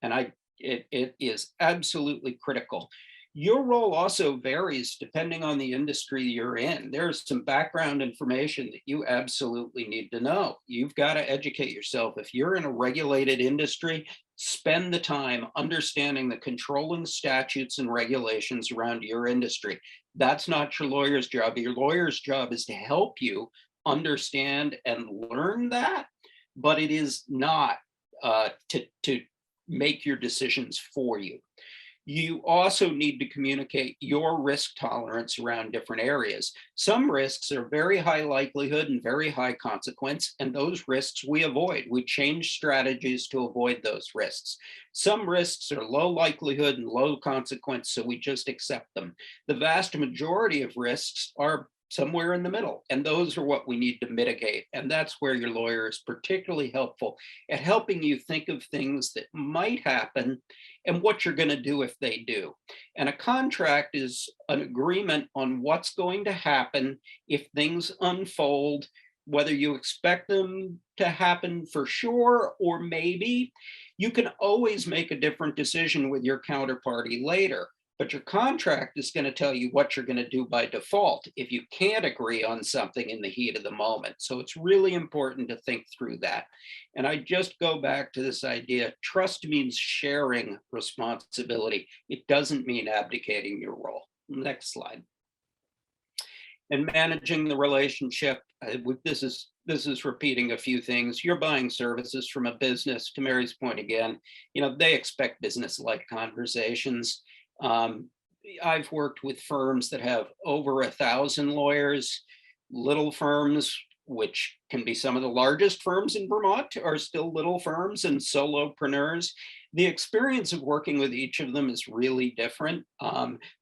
And it is absolutely critical. Your role also varies depending on the industry you're in. There's some background information that you absolutely need to know. You've got to educate yourself. If you're in a regulated industry, spend the time understanding the controlling statutes and regulations around your industry. That's not your lawyer's job. Your lawyer's job is to help you understand and learn that, but it is not to make your decisions for you. You also need to communicate your risk tolerance around different areas. Some risks are very high likelihood and very high consequence, and those risks we avoid. We change strategies to avoid those risks. Some risks are low likelihood and low consequence, so we just accept them. The vast majority of risks are somewhere in the middle, and those are what we need to mitigate. And that's where your lawyer is particularly helpful at helping you think of things that might happen and what you're going to do if they do. And a contract is an agreement on what's going to happen if things unfold, whether you expect them to happen for sure or maybe. You can always make a different decision with your counterparty later. But your contract is going to tell you what you're going to do by default if you can't agree on something in the heat of the moment. So it's really important to think through that. And I just go back to this idea, trust means sharing responsibility. It doesn't mean abdicating your role. Next slide. And managing the relationship, this is repeating a few things. You're buying services from a business, to Mary's point again, they expect business-like conversations. I've worked with firms that have over 1,000 lawyers. Little firms, which can be some of the largest firms in Vermont, are still little firms and solopreneurs. The experience of working with each of them is really different,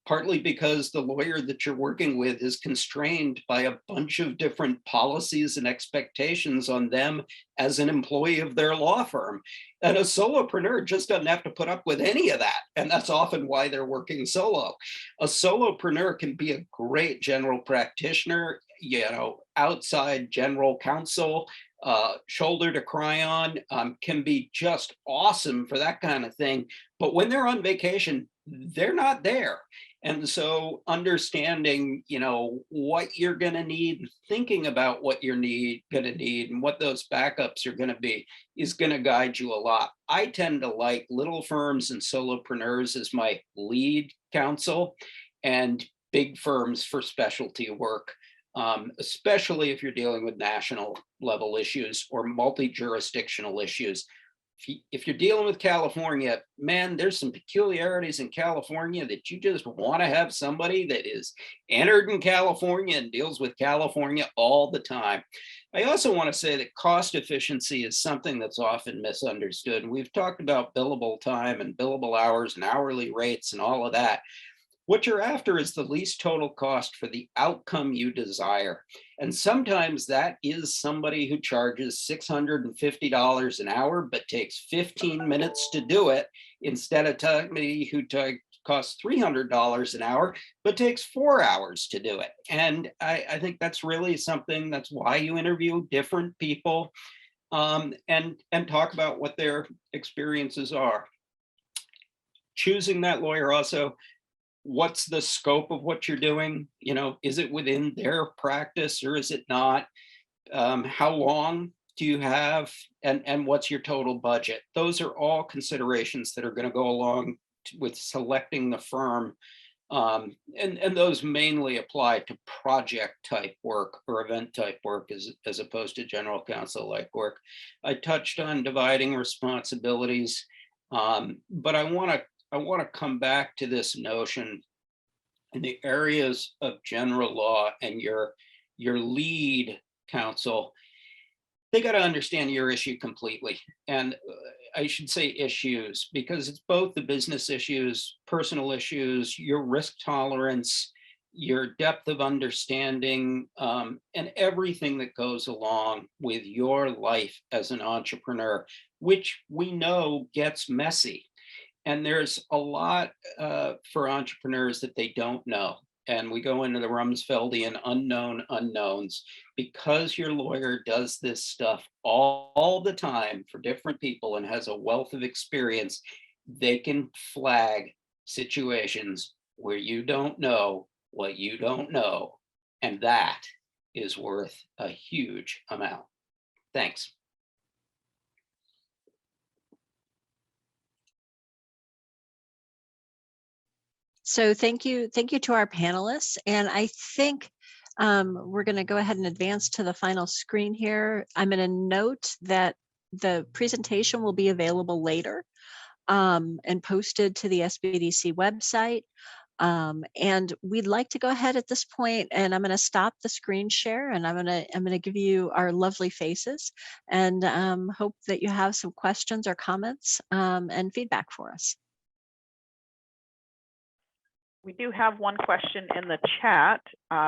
partly because the lawyer that you're working with is constrained by a bunch of different policies and expectations on them as an employee of their law firm. And a solopreneur just doesn't have to put up with any of that. And that's often why they're working solo. A solopreneur can be a great general practitioner, outside general counsel, shoulder to cry on, can be just awesome for that kind of thing. But when they're on vacation, they're not there. And so understanding, what you're going to need, thinking about what you're going to need and what those backups are going to be is going to guide you a lot. I tend to like little firms and solopreneurs as my lead counsel and big firms for specialty work. Especially if you're dealing with national level issues or multi-jurisdictional issues. If you're dealing with California, man, there's some peculiarities in California that you just want to have somebody that is entered in California and deals with California all the time. I also want to say that cost efficiency is something that's often misunderstood. We've talked about billable time and billable hours and hourly rates and all of that. What you're after is the least total cost for the outcome you desire. And sometimes that is somebody who charges $650 an hour, but takes 15 minutes to do it, instead of somebody who costs $300 an hour, but takes 4 hours to do it. And I think that's really something, that's why you interview different people and talk about what their experiences are. Choosing that lawyer also, what's the scope of what you're doing? Is it within their practice or is it not? How long do you have? And what's your total budget? Those are all considerations that are going to go along with selecting the firm. And those mainly apply to project type work or event type work as opposed to general counsel like work. I touched on dividing responsibilities, but I want to come back to this notion in the areas of general law and your lead counsel, they got to understand your issue completely. And I should say issues, because it's both the business issues, personal issues, your risk tolerance, your depth of understanding, and everything that goes along with your life as an entrepreneur, which we know gets messy. And there's a lot for entrepreneurs that they don't know. And we go into the Rumsfeldian unknown unknowns. Because your lawyer does this stuff all the time for different people and has a wealth of experience, they can flag situations where you don't know what you don't know. And that is worth a huge amount. Thanks. So thank you to our panelists. And I think we're going to go ahead and advance to the final screen here. I'm going to note that the presentation will be available later and posted to the SBDC website. And we'd like to go ahead at this point, and I'm going to stop the screen share, and I'm going to give you our lovely faces, and hope that you have some questions or comments and feedback for us. We do have one question in the chat.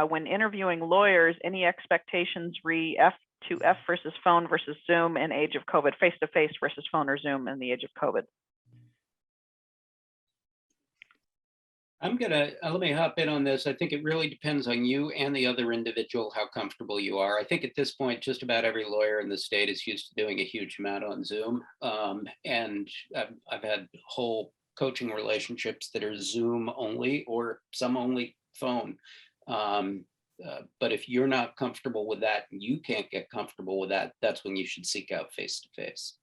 When interviewing lawyers, any expectations re F2F versus phone versus Zoom in age of COVID, face-to-face versus phone or Zoom in the age of COVID? Let me hop in on this. I think it really depends on you and the other individual, how comfortable you are. I think at this point, just about every lawyer in the state is used to doing a huge amount on Zoom. And I've had whole coaching relationships that are Zoom only or some only phone. But if you're not comfortable with that, and you can't get comfortable with that, that's when you should seek out face-to-face.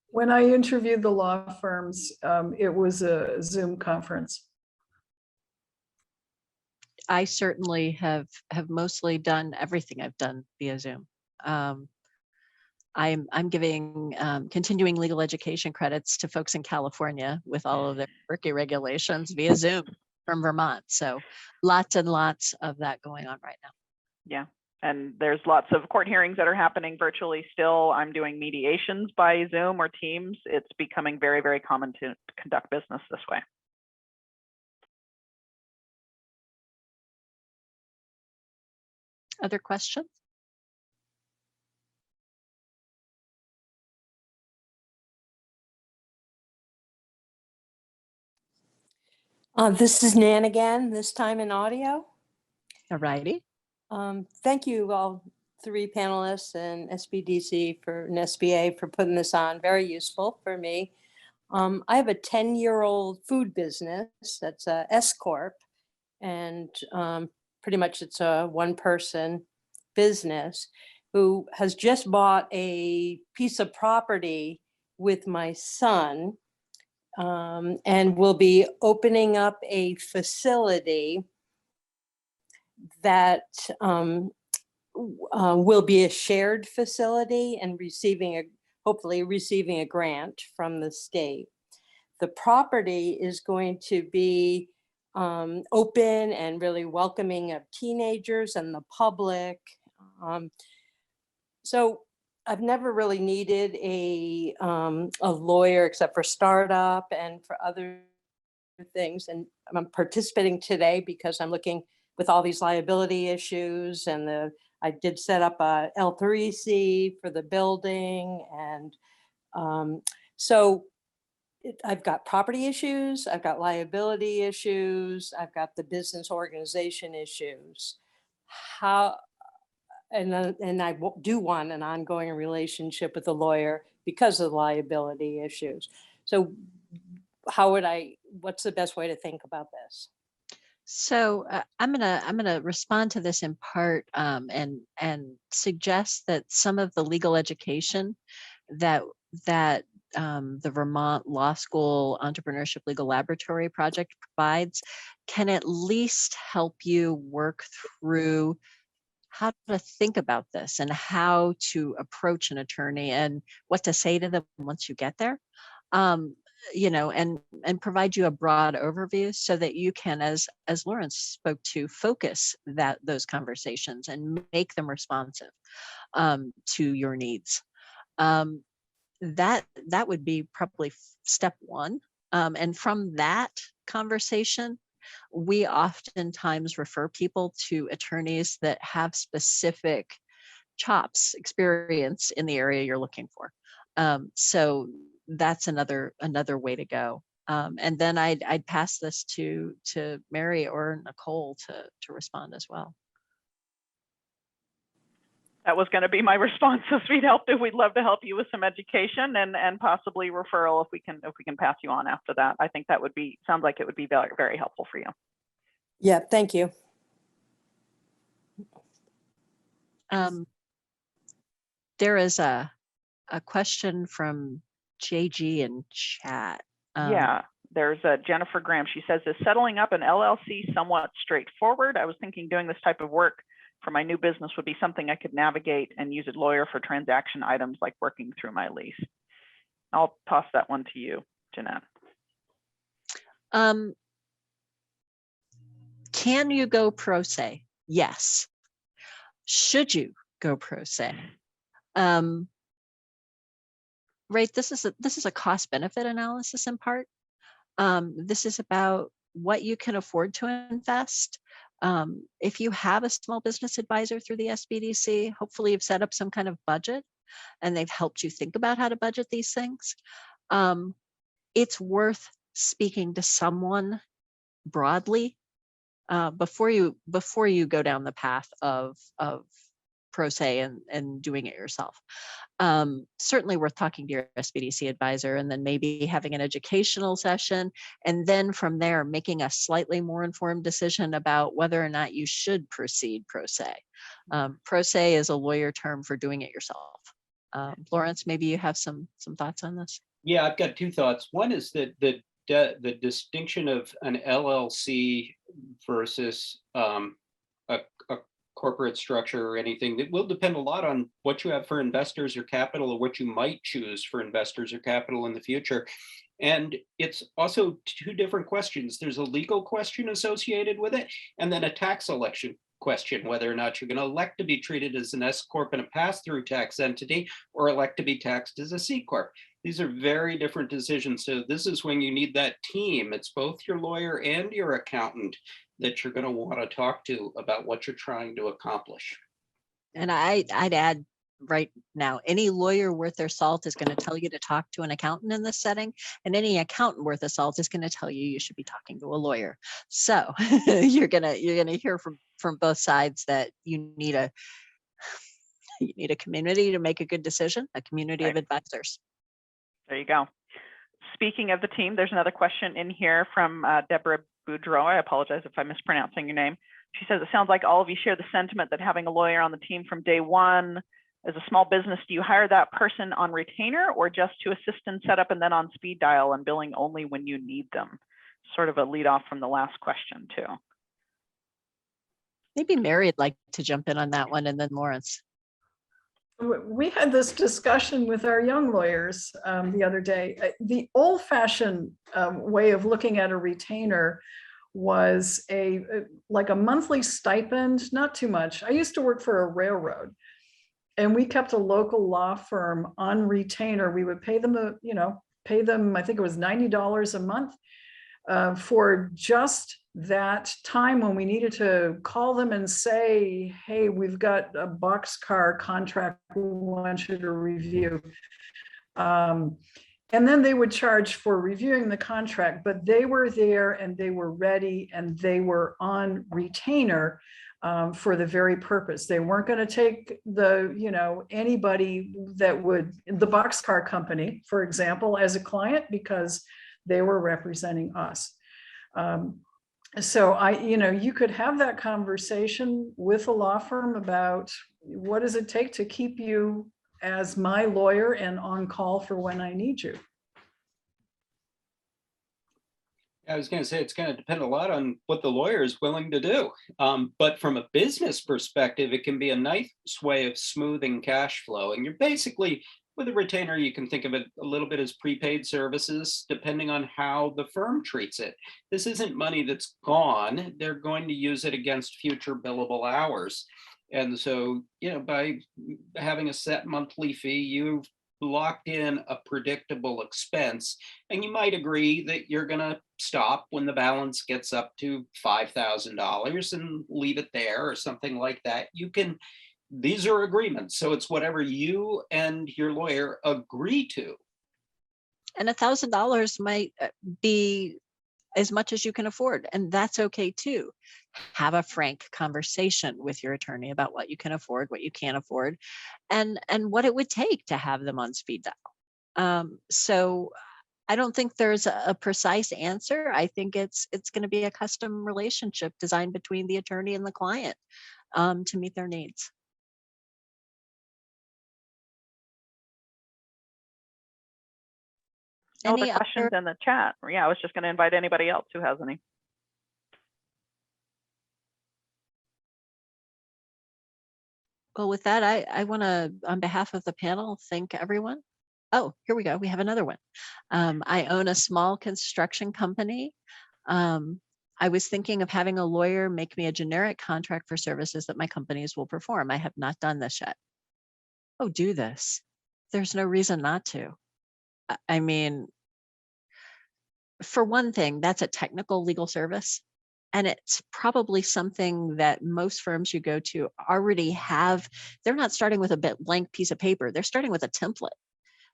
When I interviewed the law firms, it was a Zoom conference. I certainly have mostly done everything I've done via Zoom. I'm giving continuing legal education credits to folks in California with all of their quirky regulations via Zoom from Vermont. So lots and lots of that going on right now. Yeah. And there's lots of court hearings that are happening virtually still. I'm doing mediations by Zoom or Teams. It's becoming very, very common to conduct business this way. Other questions? This is Nan again, this time in audio. All righty. Thank you all three panelists and SBDC and SBA for putting this on. Very useful for me. I have a 10-year-old food business that's a S Corp, and pretty much it's a one-person business who has just bought a piece of property with my son, and will be opening up a facility that will be a shared facility and hopefully receiving a grant from the state. The property is going to be open and really welcoming of teenagers and the public. So I've never really needed a lawyer except for startup and for other things. And I'm participating today because I'm looking with all these liability issues, and I did set up a L3C for the building. And so I've got property issues, I've got liability issues, I've got the business organization issues. And I do want an ongoing relationship with a lawyer because of the liability issues. So what's the best way to think about this? So I'm gonna respond to this in part and suggest that some of the legal education that the Vermont Law School Entrepreneurship Legal Laboratory Project provides can at least help you work through how to think about this and how to approach an attorney and what to say to them once you get there. and provide you a broad overview so that you can, as Lawrence spoke to, focus those conversations and make them responsive to your needs. That would be probably step one. And from that conversation, we oftentimes refer people to attorneys that have specific chops, experience in the area you're looking for. So that's another way to go. And then I'd pass this to Mary or Nicole to respond as well. That was going to be my response. So we'd love to help you with some education and possibly referral if we can pass you on after that. I think that sounds like it would be very, very helpful for you. Yeah, thank you. There is a question from JG in chat. Yeah, there's Jennifer Graham. She says, is settling up an LLC somewhat straightforward? I was thinking doing this type of work for my new business would be something I could navigate and use a lawyer for transaction items like working through my lease. I'll toss that one to you, Jeanette. Can you go pro se? Yes. Should you go pro se? Right. This is a cost benefit analysis in part. This is about what you can afford to invest. If you have a small business advisor through the SBDC, hopefully you've set up some kind of budget and they've helped you think about how to budget these things. It's worth speaking to someone broadly before you go down the path of pro se and doing it yourself. Certainly worth talking to your SBDC advisor and then maybe having an educational session. And then from there, making a slightly more informed decision about whether or not you should proceed pro se. Pro se is a lawyer term for doing it yourself. Lawrence, maybe you have some thoughts on this? Yeah, I've got two thoughts. One is that the distinction of an LLC versus a corporate structure or anything, that will depend a lot on what you have for investors or capital, or what you might choose for investors or capital in the future. And it's also two different questions. There's a legal question associated with it, and then a tax election question, whether or not you're going to elect to be treated as an S Corp and a pass-through tax entity, or elect to be taxed as a C Corp. These are very different decisions. So this is when you need that team. It's both your lawyer and your accountant that you're going to want to talk to about what you're trying to accomplish. And I'd add right now, any lawyer worth their salt is going to tell you to talk to an accountant in this setting, and any accountant worth their salt is going to tell you should be talking to a lawyer. So you're gonna hear from both sides that you need a community to make a good decision, a community of advisors. There you go. Speaking of the team, there's another question in here from Deborah Boudreau. I apologize if I'm mispronouncing your name. She says, it sounds like all of you share the sentiment that having a lawyer on the team from day one. As a small business, do you hire that person on retainer or just to assist in setup and then on speed dial and billing only when you need them? Sort of a lead off from the last question too. Maybe Mary would like to jump in on that one, and then Lawrence. We had this discussion with our young lawyers the other day. The old-fashioned way of looking at a retainer was like a monthly stipend, not too much. I used to work for a railroad, and we kept a local law firm on retainer. We would pay them, I think it was $90 a month for just that time when we needed to call them and say, hey, we've got a boxcar contract we want you to review. And then they would charge for reviewing the contract, but they were there and they were ready and they were on retainer for the very purpose. They weren't going to take anybody that would, the boxcar company, for example, as a client, because they were representing us. So you could have that conversation with a law firm about what does it take to keep you as my lawyer and on call for when I need you. I was going to say, it's going to depend a lot on what the lawyer is willing to do. But from a business perspective, it can be a nice way of smoothing cash flow. And you're basically With a retainer, you can think of it a little bit as prepaid services, depending on how the firm treats it. This isn't money that's gone. They're going to use it against future billable hours. And so, by having a set monthly fee, you've locked in a predictable expense. And you might agree that you're going to stop when the balance gets up to $5,000 and leave it there or something like that. These are agreements. So it's whatever you and your lawyer agree to. And $1,000 might be as much as you can afford, and that's okay too. Have a frank conversation with your attorney about what you can afford, what you can't afford, and what it would take to have them on speed dial. So I don't think there's a precise answer. I think it's going to be a custom relationship designed between the attorney and the client to meet their needs. No other Any questions other? in the chat? Yeah, I was just going to invite anybody else who has any. Well, with that, I want to, on behalf of the panel, thank everyone. Oh, here we go. We have another one. I own a small construction company. I was thinking of having a lawyer make me a generic contract for services that my companies will perform. I have not done this yet. Oh, do this. There's no reason not to. I mean, for one thing, that's a technical legal service. And it's probably something that most firms you go to already have. They're not starting with a blank piece of paper. They're starting with a template.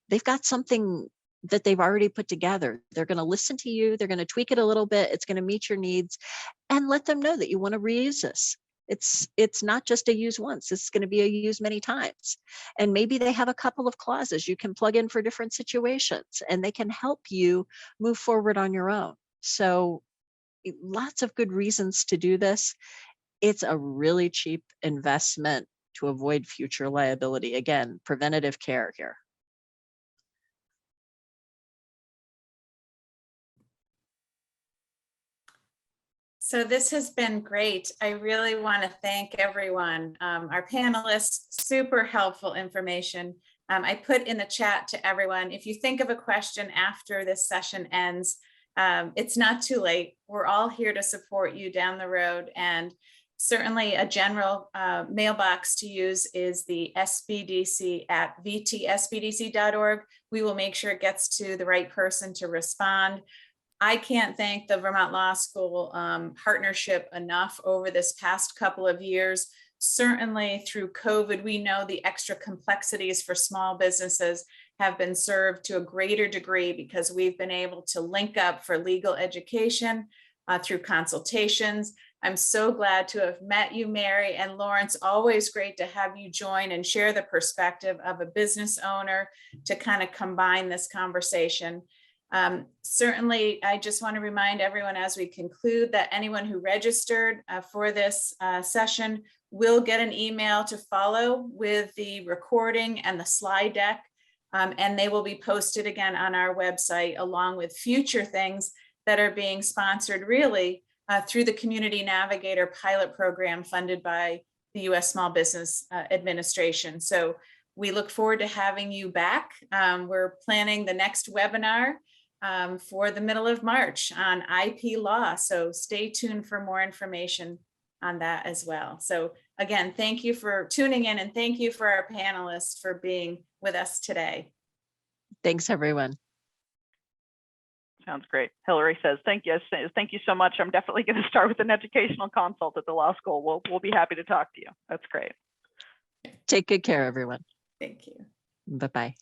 They've got something that they've already put together. They're going to listen to you. They're going to tweak it a little bit. It's going to meet your needs, and let them know that you want to reuse this. It's not just a use once. It's going to be a use many times. And maybe they have a couple of clauses you can plug in for different situations, and they can help you move forward on your own. So lots of good reasons to do this. It's a really cheap investment to avoid future liability. Again, preventative care here. So this has been great. I really want to thank everyone. Our panelists, super helpful information. I put in the chat to everyone, if you think of a question after this session ends, it's not too late. We're all here to support you down the road. And certainly a general mailbox to use is the sbdc@vtsbdc.org. We will make sure it gets to the right person to respond. I can't thank the Vermont Law School partnership enough over this past couple of years. Certainly through COVID, we know the extra complexities for small businesses have been served to a greater degree because we've been able to link up for legal education through consultations. I'm so glad to have met you, Mary and Lawrence. Always great to have you join and share the perspective of a business owner to kind of combine this conversation. Certainly, I just want to remind everyone as we conclude that anyone who registered for this session will get an email to follow with the recording and the slide deck, and they will be posted again on our website along with future things that are being sponsored really through the Community Navigator pilot program funded by the U.S. Small Business Administration. So we look forward to having you back. We're planning the next webinar for the middle of March on IP law. So stay tuned for more information on that as well. So again, thank you for tuning in, and thank you for our panelists for being with us today. Thanks, everyone. Sounds great. Hillary says, thank you so much. I'm definitely going to start with an educational consult at the law school. We'll be happy to talk to you. That's great. Take good care, everyone. Thank you. Bye-bye.